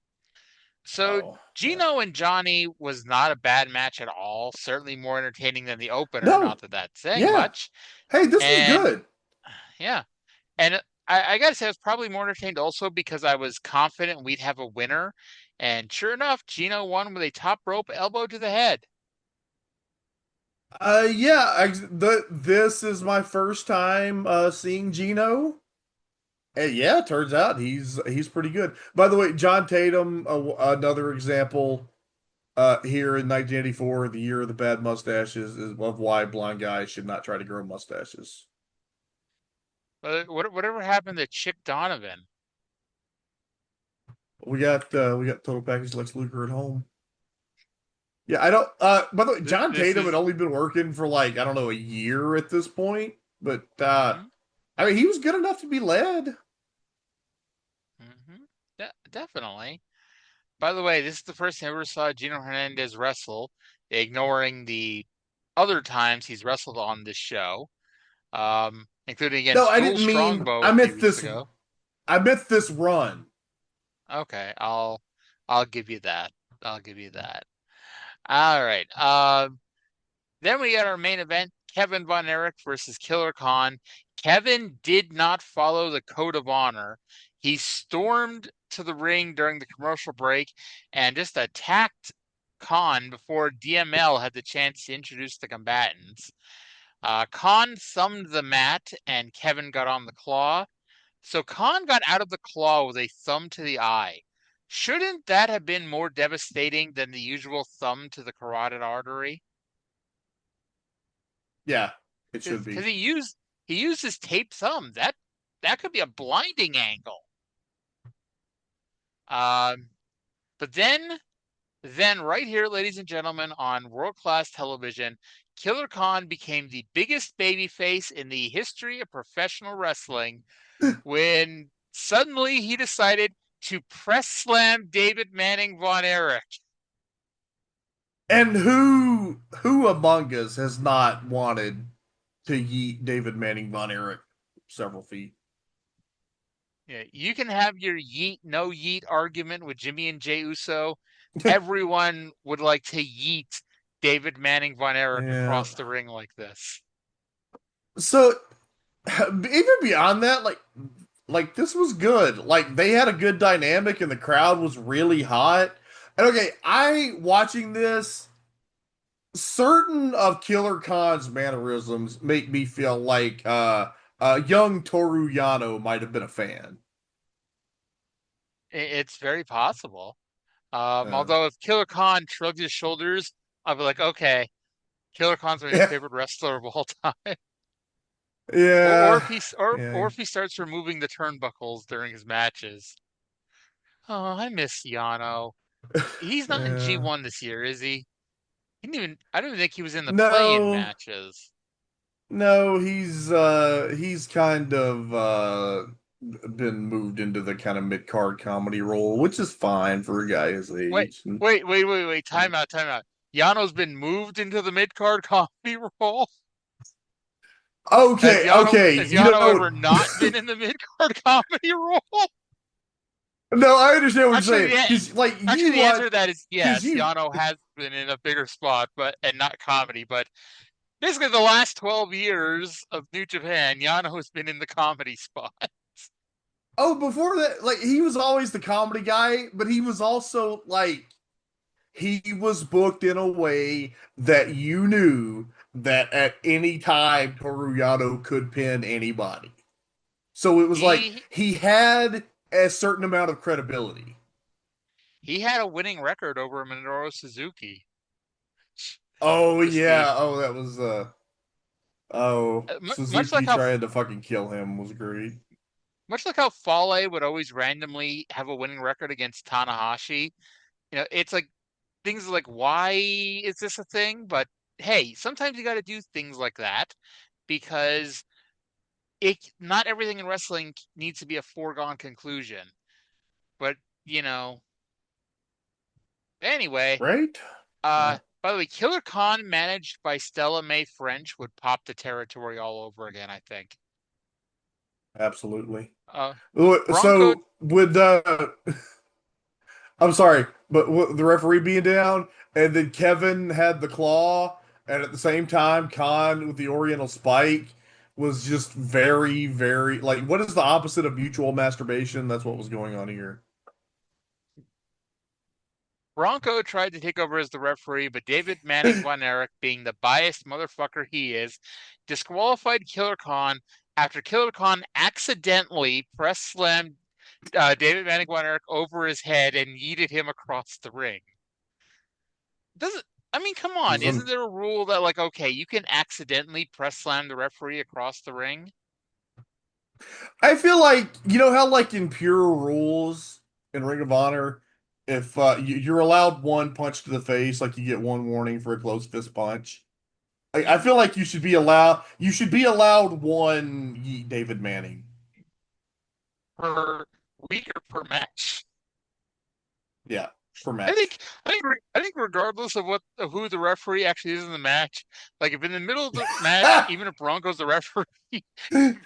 So Gino and Johnny was not a bad match at all. Certainly more entertaining than the opener. Not that that's saying much. Hey, this was good. Yeah. And I gotta say, I was probably more entertained also because I was confident we'd have a winner. And sure enough, Gino won with a top rope elbow to the head. This is my first time seeing Gino. And yeah, it turns out he's pretty good. By the way, John Tatum, another example here in 1984, the year of the bad mustaches, is of why blind guys should not try to grow mustaches. Whatever happened to Chick Donovan? We got total package Lex Luger at home. Yeah, I don't. By the way, John Tatum had only been working for like I don't know a year at this point, but I mean he was good enough to be led. Definitely. By the way, this is the first time I ever saw Gino Hernandez wrestle, ignoring the other times he's wrestled on this show, including against No, I Joel didn't mean. Strongbow I a meant few this. weeks ago. I meant this run. Okay, I'll give you that. I'll give you that. All right. Then we got our main event, Kevin Von Erich versus Killer Khan. Kevin did not follow the code of honor. He stormed to the ring during the commercial break and just attacked Khan before DML had the chance to introduce the combatants. Khan thumbed the mat and Kevin got on the claw. So Khan got out of the claw with a thumb to the eye. Shouldn't that have been more devastating than the usual thumb to the carotid artery? Yeah, it should be. Because he used his taped thumb. That could be a blinding angle. But then right here, ladies and gentlemen, on world-class television, Killer Khan became the biggest babyface in the history of professional wrestling when suddenly he decided to press slam David Manning Von Erich. And who among us has not wanted to yeet David Manning Von Erich several feet? Yeah, you can have your yeet no yeet argument with Jimmy and Jey Uso. Everyone would like to yeet David Manning Von Erich across the ring like this. So even beyond that, like this was good. Like they had a good dynamic and the crowd was really hot. And okay, watching this, certain of Killer Khan's mannerisms make me feel like young Toru Yano might have been a fan. It's very possible. Although if Killer Khan shrugs his shoulders, I'll be like, okay, Killer Khan's my favorite wrestler of all time. Yeah. Or if he starts removing the turnbuckles during his matches. Oh, I miss Yano. He's not in G1 this year, is he? I don't even think he was in the play-in matches. No, he's kind of been moved into the kind of mid-card comedy role, which is fine for a guy his age. Wait. Time out. Yano's been moved into the mid-card comedy role? Okay. Has Yano ever not been in the mid-card comedy role? No, I understand what you're saying. The answer to that is yes, Yano has been in a bigger spot, and not comedy, but basically the last 12 years of New Japan, Yano has been in the comedy spot. Oh, before that, he was always the comedy guy, but he was also, he was booked in a way that you knew that at any time Toru Yano could pin anybody. So it was he had a certain amount of credibility. He had a winning record over Minoru Suzuki. Oh, yeah. Oh, that was, Suzuki trying to fucking kill him was great. Much like how Fale would always randomly have a winning record against Tanahashi. It's like, things like, why is this a thing? But hey, sometimes you got to do things like that because not everything in wrestling needs to be a foregone conclusion. But, anyway. Right? By the way, Killer Khan managed by Stella Mae French would pop the territory all over again, I think. Absolutely. Bronco... So would I'm sorry, but the referee being down, and then Kevin had the claw, and at the same time, Khan with the Oriental Spike. was just very, very like, what is the opposite of mutual masturbation? That's what was going on here. Bronco tried to take over as the referee, but David Manning Von Erich, being the biased motherfucker he is, disqualified Killer Khan after Killer Khan accidentally press slammed David Manning Von Erich over his head and yeeted him across the ring. Come on, isn't there a rule that, like, okay, you can accidentally press slam the referee across the ring? I feel like, you know how like in pure rules in Ring of Honor, if you're allowed one punch to the face, like you get one warning for a closed fist punch. I feel like you should be allowed one yeet David Manning Per week or per match? Yeah, per match. I think regardless of who the referee actually is in the match, like if in the middle of the match, even if Bronco's the referee, you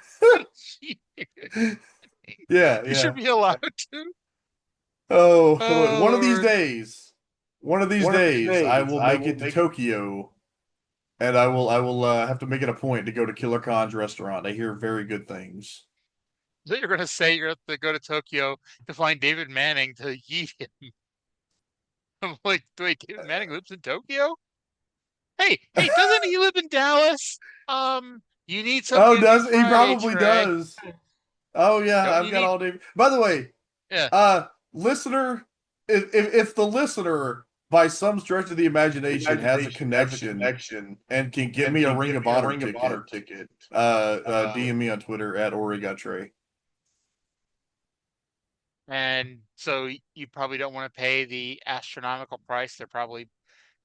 should be allowed to. Oh, one of these days, I will make it to Tokyo, and I will have to make it a point to go to Killer Khan's restaurant. I hear very good things. So you're going to say you're going to go to Tokyo to find David Manning to yeet him. I'm like, wait, David Manning lives in Tokyo? Hey, doesn't he live in Dallas? You need some. Oh, does he? Probably does. Oh yeah, I've got all David. By the way, listener, if the listener by some stretch of the imagination has a connection and can get me a Ring of Honor ticket, DM me on Twitter at @OregonTrae. And so you probably don't want to pay the astronomical price they're probably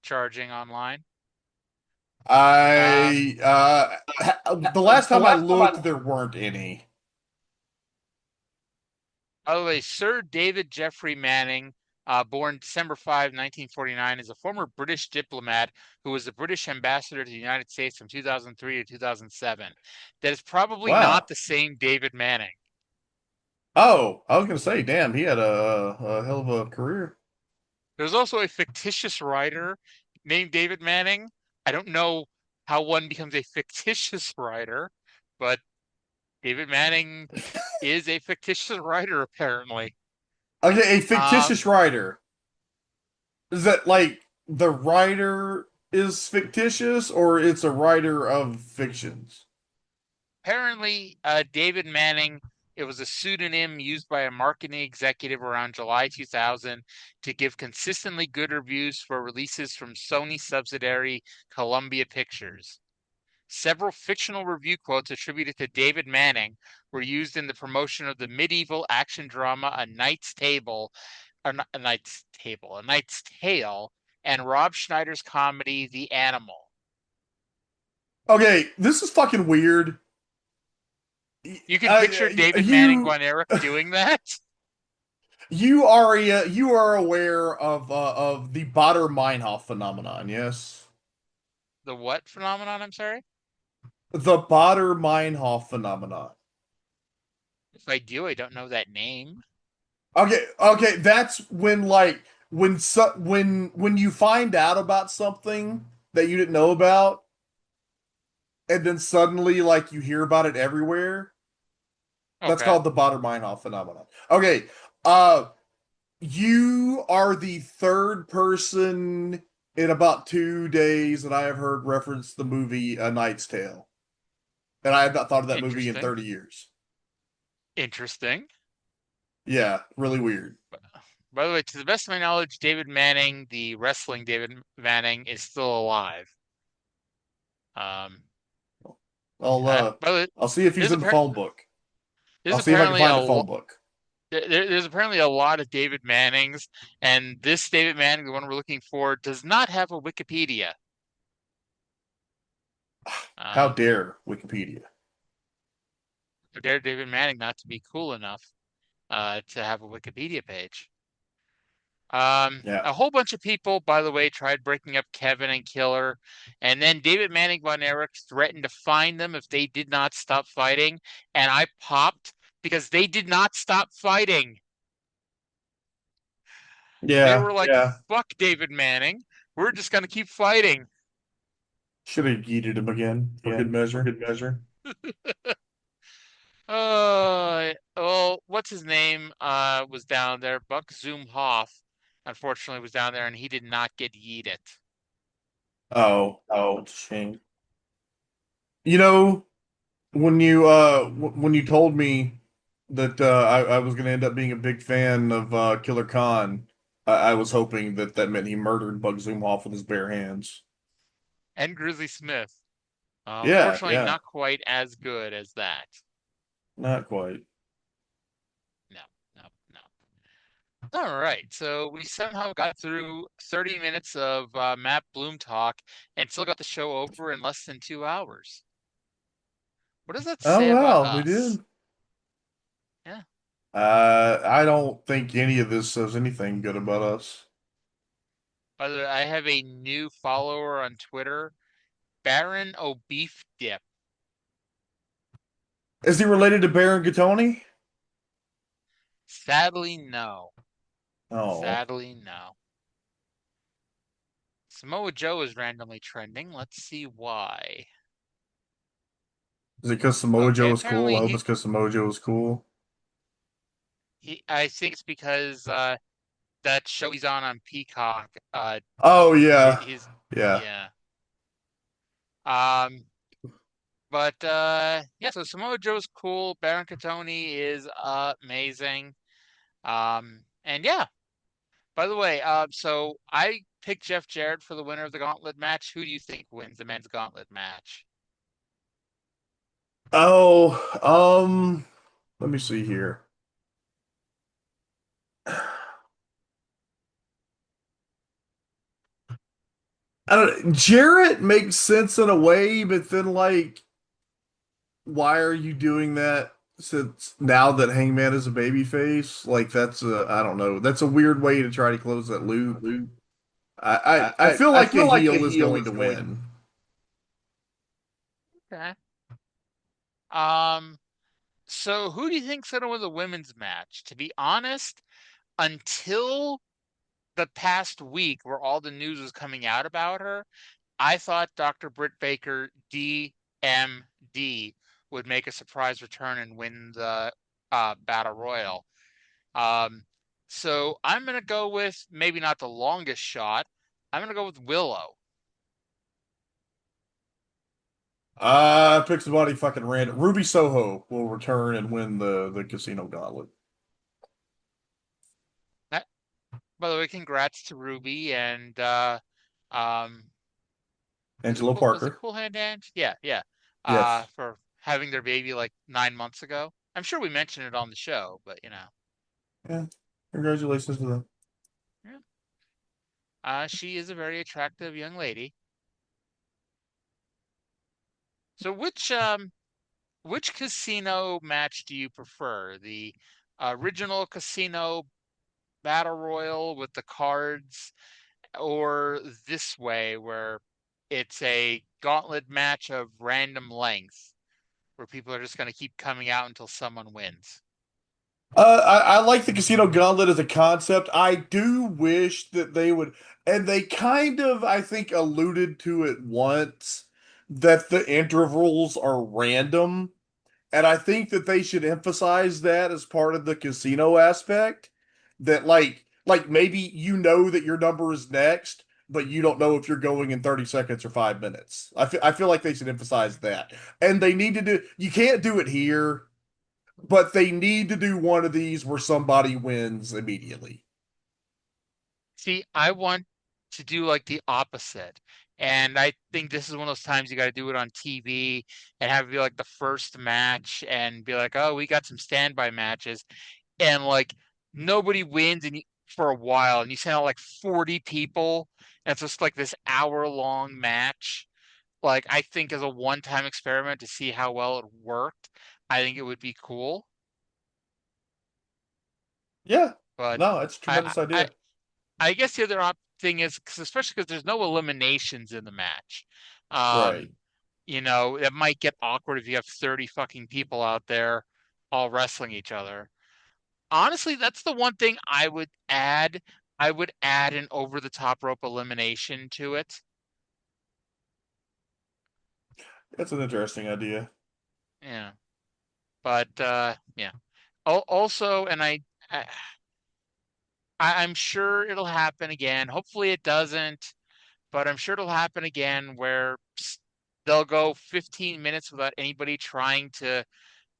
charging online. The last time I looked, there weren't any. By the way, Sir David Jeffrey Manning, born December 5, 1949, is a former British diplomat who was the British ambassador to the United States from 2003 to 2007. That is probably not the same David Manning. Oh, I was going to say, damn, he had a hell of a career. There's also a fictitious writer named David Manning. I don't know how one becomes a fictitious writer, but David Manning is a fictitious writer, apparently. Okay, a fictitious writer. Is that like the writer is fictitious, or it's a writer of fictions? Apparently, David Manning, it was a pseudonym used by a marketing executive around July 2000 to give consistently good reviews for releases from Sony subsidiary Columbia Pictures. Several fictional review quotes attributed to David Manning were used in the promotion of the medieval action drama A Knight's Tale, and Rob Schneider's comedy The Animal. Okay, this is fucking weird. You can picture David Manning Von Erich doing that? You are aware of the Bader Meinhof phenomenon, yes? The what phenomenon, I'm sorry? The Bader Meinhof phenomenon. If I do, I don't know that name. Okay, that's when when you find out about something that you didn't know about, and then suddenly like you hear about it everywhere. That's called the Bader Meinhof phenomenon. Okay, you are the third person in about 2 days that I have heard reference the movie A Knight's Tale. And I have not thought of that movie in 30 years. Interesting. Yeah, really weird. By the way, to the best of my knowledge, David Manning, the wrestling David Manning, is still alive. I'll see if he's in the phone book. I'll see if I can find the phone book. There's apparently a lot of David Mannings, and this David Manning, the one we're looking for, does not have a Wikipedia. How dare Wikipedia? How dare David Manning not to be cool enough to have a Wikipedia page? A whole bunch of people, by the way, tried breaking up Kevin and Killer, and then David Manning Von Erich threatened to fine them if they did not stop fighting, and I popped because they did not stop fighting. Yeah, they were like, "Fuck David Manning, we're just gonna keep fighting." Should have yeeted him again for good measure. Well, what's his name? Was down there. Buck Zumhoff, unfortunately, was down there, and he did not get yeeted. Oh, it's a shame. You know, when you told me that I was going to end up being a big fan of Killer Khan, I was hoping that meant he murdered Bug Zumhoff with his bare hands. And Grizzly Smith. Yeah, Unfortunately, yeah. not quite as good as that. Not quite. No. All right, so we somehow got through 30 minutes of Matt Bloom talk and still got the show over in less than 2 hours. What does that say about Oh, wow, we us? did. Yeah. I don't think any of this says anything good about us. By the way, I have a new follower on Twitter, Baron O'Beef Dip. Is he related to Baron Gattoni? Sadly, no. Oh. Sadly, no. Samoa Joe is randomly trending. Let's see why. Is it because Samoa Joe was cool? apparently I hope it's because Samoa Joe was cool. I think it's because that show he's on Peacock. Oh, yeah. He's Yeah. yeah. But yeah. So Samoa Joe's cool. Baron Contoni is amazing. And yeah. By the way, so I picked Jeff Jarrett for the winner of the Gauntlet match. Who do you think wins the men's Gauntlet match? Oh, let me see here. I don't know. Jarrett makes sense in a way, but then like, why are you doing that since now that Hangman is a babyface? Like I don't know. That's a weird way to try to close that loop. I feel like a heel is going to win. Okay. So who do you think's gonna win the women's match? To be honest, until the past week where all the news was coming out about her, I thought Dr. Britt Baker DMD would make a surprise return and win the Battle Royal. So I'm gonna go with maybe not the longest shot. I'm gonna go with Willow. Pick somebody fucking random. Ruby Soho will return and win the Casino Gauntlet. By the way, congrats to Ruby and Angelo Parker. Was it Cool Hand Ange? Yeah. Yes. For having their baby like 9 months ago. I'm sure we mentioned it on the show, but you know. Yeah. Congratulations to them. Yeah. She is a very attractive young lady. So which casino match do you prefer? The original casino battle royal with the cards, or this way where it's a gauntlet match of random length where people are just going to keep coming out until someone wins? I like the Casino Gauntlet as a concept. I do wish that they would, and they kind of, I think, alluded to it once, that the intervals are random. And I think that they should emphasize that as part of the casino aspect. That like maybe you know that your number is next, but you don't know if you're going in 30 seconds or 5 minutes. I feel like they should emphasize that. And they need to do, you can't do it here, but they need to do one of these where somebody wins immediately. See, I want to do like the opposite. And I think this is one of those times you got to do it on TV and have it be like the first match and be like, oh, we got some standby matches. And like nobody wins for a while. And you send out like 40 people. And it's just like this hour-long match. Like, I think as a one-time experiment to see how well it worked, I think it would be cool. Yeah. But no, it's a tremendous idea. I guess the other thing is, especially because there's no eliminations in the match. Right. You know, it might get awkward if you have 30 fucking people out there all wrestling each other. Honestly, that's the one thing I would add. I would add an over-the-top rope elimination to it. That's an interesting idea. Yeah. But yeah. Also, and I'm sure it'll happen again. Hopefully it doesn't, but I'm sure it'll happen again where they'll go 15 minutes without anybody trying to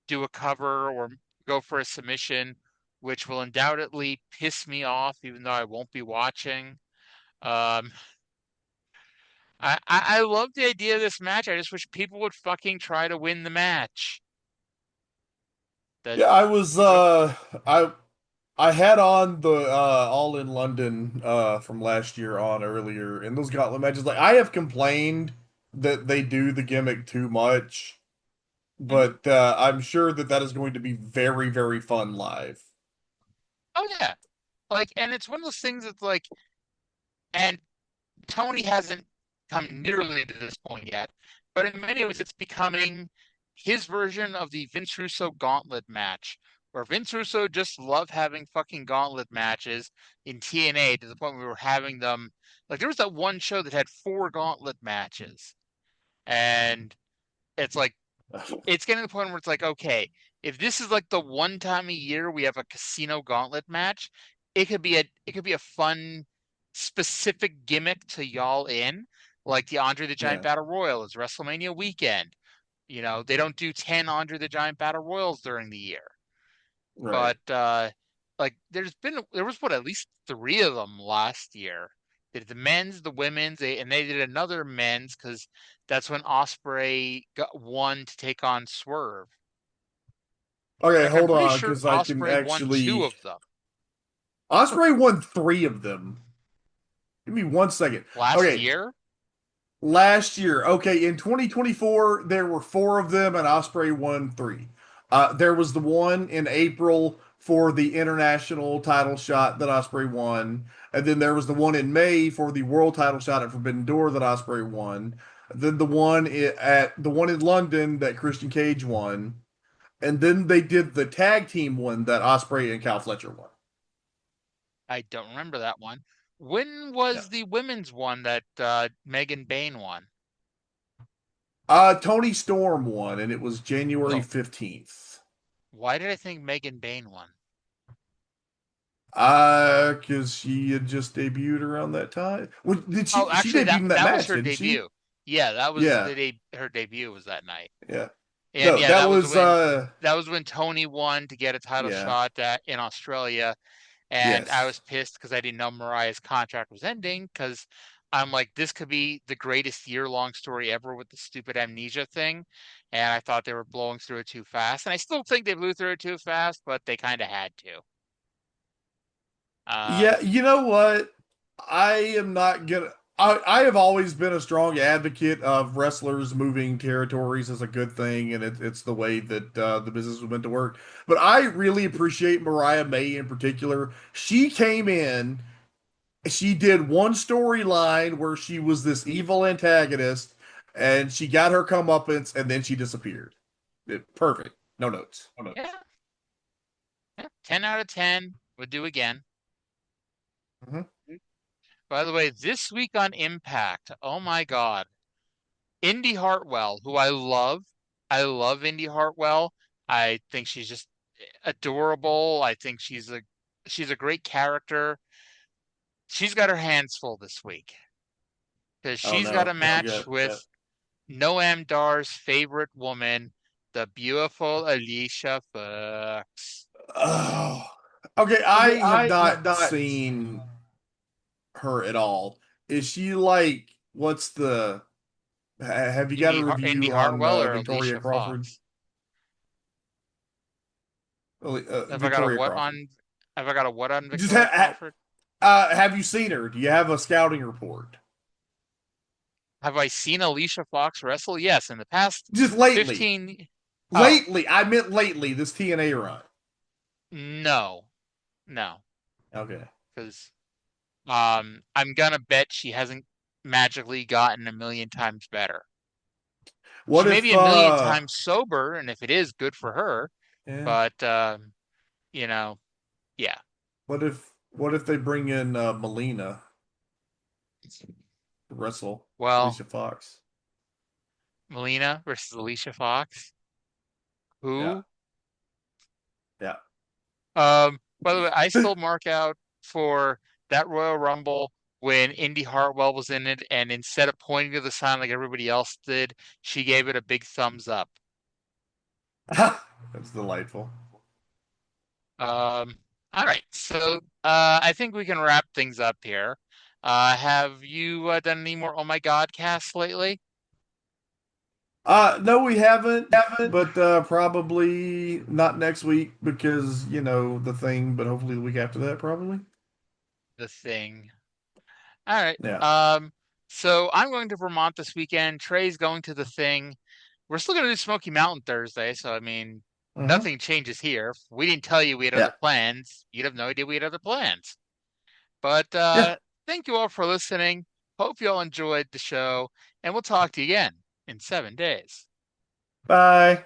do a cover or go for a submission, which will undoubtedly piss me off, even though I won't be watching. Um, I love the idea of this match. I just wish people would fucking try to win the match. Yeah, I was I had on the All in London from last year on earlier, and those Gauntlet matches, like I have complained that they do the gimmick too much, but I'm sure that that is going to be very, very fun live. Oh yeah. Like, and it's one of those things that's like, and Tony hasn't come nearly to this point yet, but in many ways it's becoming his version of the Vince Russo gauntlet match, where Vince Russo just loved having fucking gauntlet matches in TNA to the point where we were having them. Like, there was that one show that had 4 gauntlet matches. And it's like, it's getting to the point where it's like, okay, if this is like the one time a year we have a casino gauntlet match, it could be a fun specific gimmick to y'all in, like the Andre the Giant Battle Royal is WrestleMania weekend. You know, they don't do 10 Andre the Giant Battle Royals during the year. Right. But like there was what, at least 3 of them last year. They did the men's, the women's, and they did another men's because that's when Ospreay won to take on Swerve. Okay, Like, hold I'm pretty on, sure because I can Ospreay won 2 actually. of them. Ospreay won 3 of them. Give me 1 second. Last year? Last year. Okay, in 2024, there were 4 of them, and Ospreay won 3. There was the one in April for the international title shot that Ospreay won, and then there was the one in May for the world title shot at Forbidden Door that Ospreay won. Then the one in London that Christian Cage won, and then they did the tag team one that Ospreay and Cal Fletcher won. I don't remember that one. When was the women's one that Megan Bain won? Tony Storm won, and it was January 15th. Why did I think Megan Bain won? Because she had just debuted around that time. Well, did she? Actually, she debuted in that match, was her didn't debut. She? Yeah, that was Yeah. Her debut was that night. Yeah. And No, yeah, that was when Tony won to get a title shot in Australia. And I was pissed because I didn't know Mariah's contract was ending, because I'm like, this could be the greatest year-long story ever with the stupid amnesia thing. And I thought they were blowing through it too fast. And I still think they blew through it too fast, but they kind of had to. Yeah, you know what? I am not gonna. I have always been a strong advocate of wrestlers moving territories as a good thing, and it's the way that the business was meant to work. But I really appreciate Mariah May in particular. She came in, she did one storyline where she was this evil antagonist, and she got her comeuppance, and then she disappeared. Perfect. No notes. No notes. Yeah. 10 out of 10 would do again. Mm-hmm. By the way, this week on Impact, oh my God, Indy Hartwell, who I love Indy Hartwell. I think she's just adorable. I think she's a great character. She's got her hands full this week because she's got a match with Noam Dar's favorite woman, the beautiful Alicia Fox. Oh, okay. I have not seen her at all. Is she like, what's the, have you got a review Indy on Hartwell or Victoria Alicia Crawford? Have I got a what on Victoria Just Crawford? Have you seen her? Do you have a scouting report? Have I seen Alicia Fox wrestle? Yes, in the past just lately. 15... Lately, I meant lately, this TNA run. No. Okay. Because I'm gonna bet she hasn't magically gotten a million times better. She may be a million times sober, and if it is, good for her. Yeah. But yeah. What if they bring in Melina to wrestle Alicia Fox? Melina versus Alicia Fox. Who? Yeah. By the way, I still mark out for that Royal Rumble when Indy Hartwell was in it, and instead of pointing to the sign like everybody else did, she gave it a big thumbs up. That's delightful. All right, so I think we can wrap things up here. Have you done any more Oh My God casts lately? No, we haven't, but probably not next week because, the thing, but hopefully the week after that, probably. The Thing. All right. Yeah. So I'm going to Vermont this weekend. Trey's going to The Thing. We're still going to do Smoky Mountain Thursday, so I mean, nothing changes here. If we didn't tell you we had other plans, you'd have no idea we had other plans. But thank you all for listening. Hope you all enjoyed the show, and we'll talk to you again in 7 days. Bye.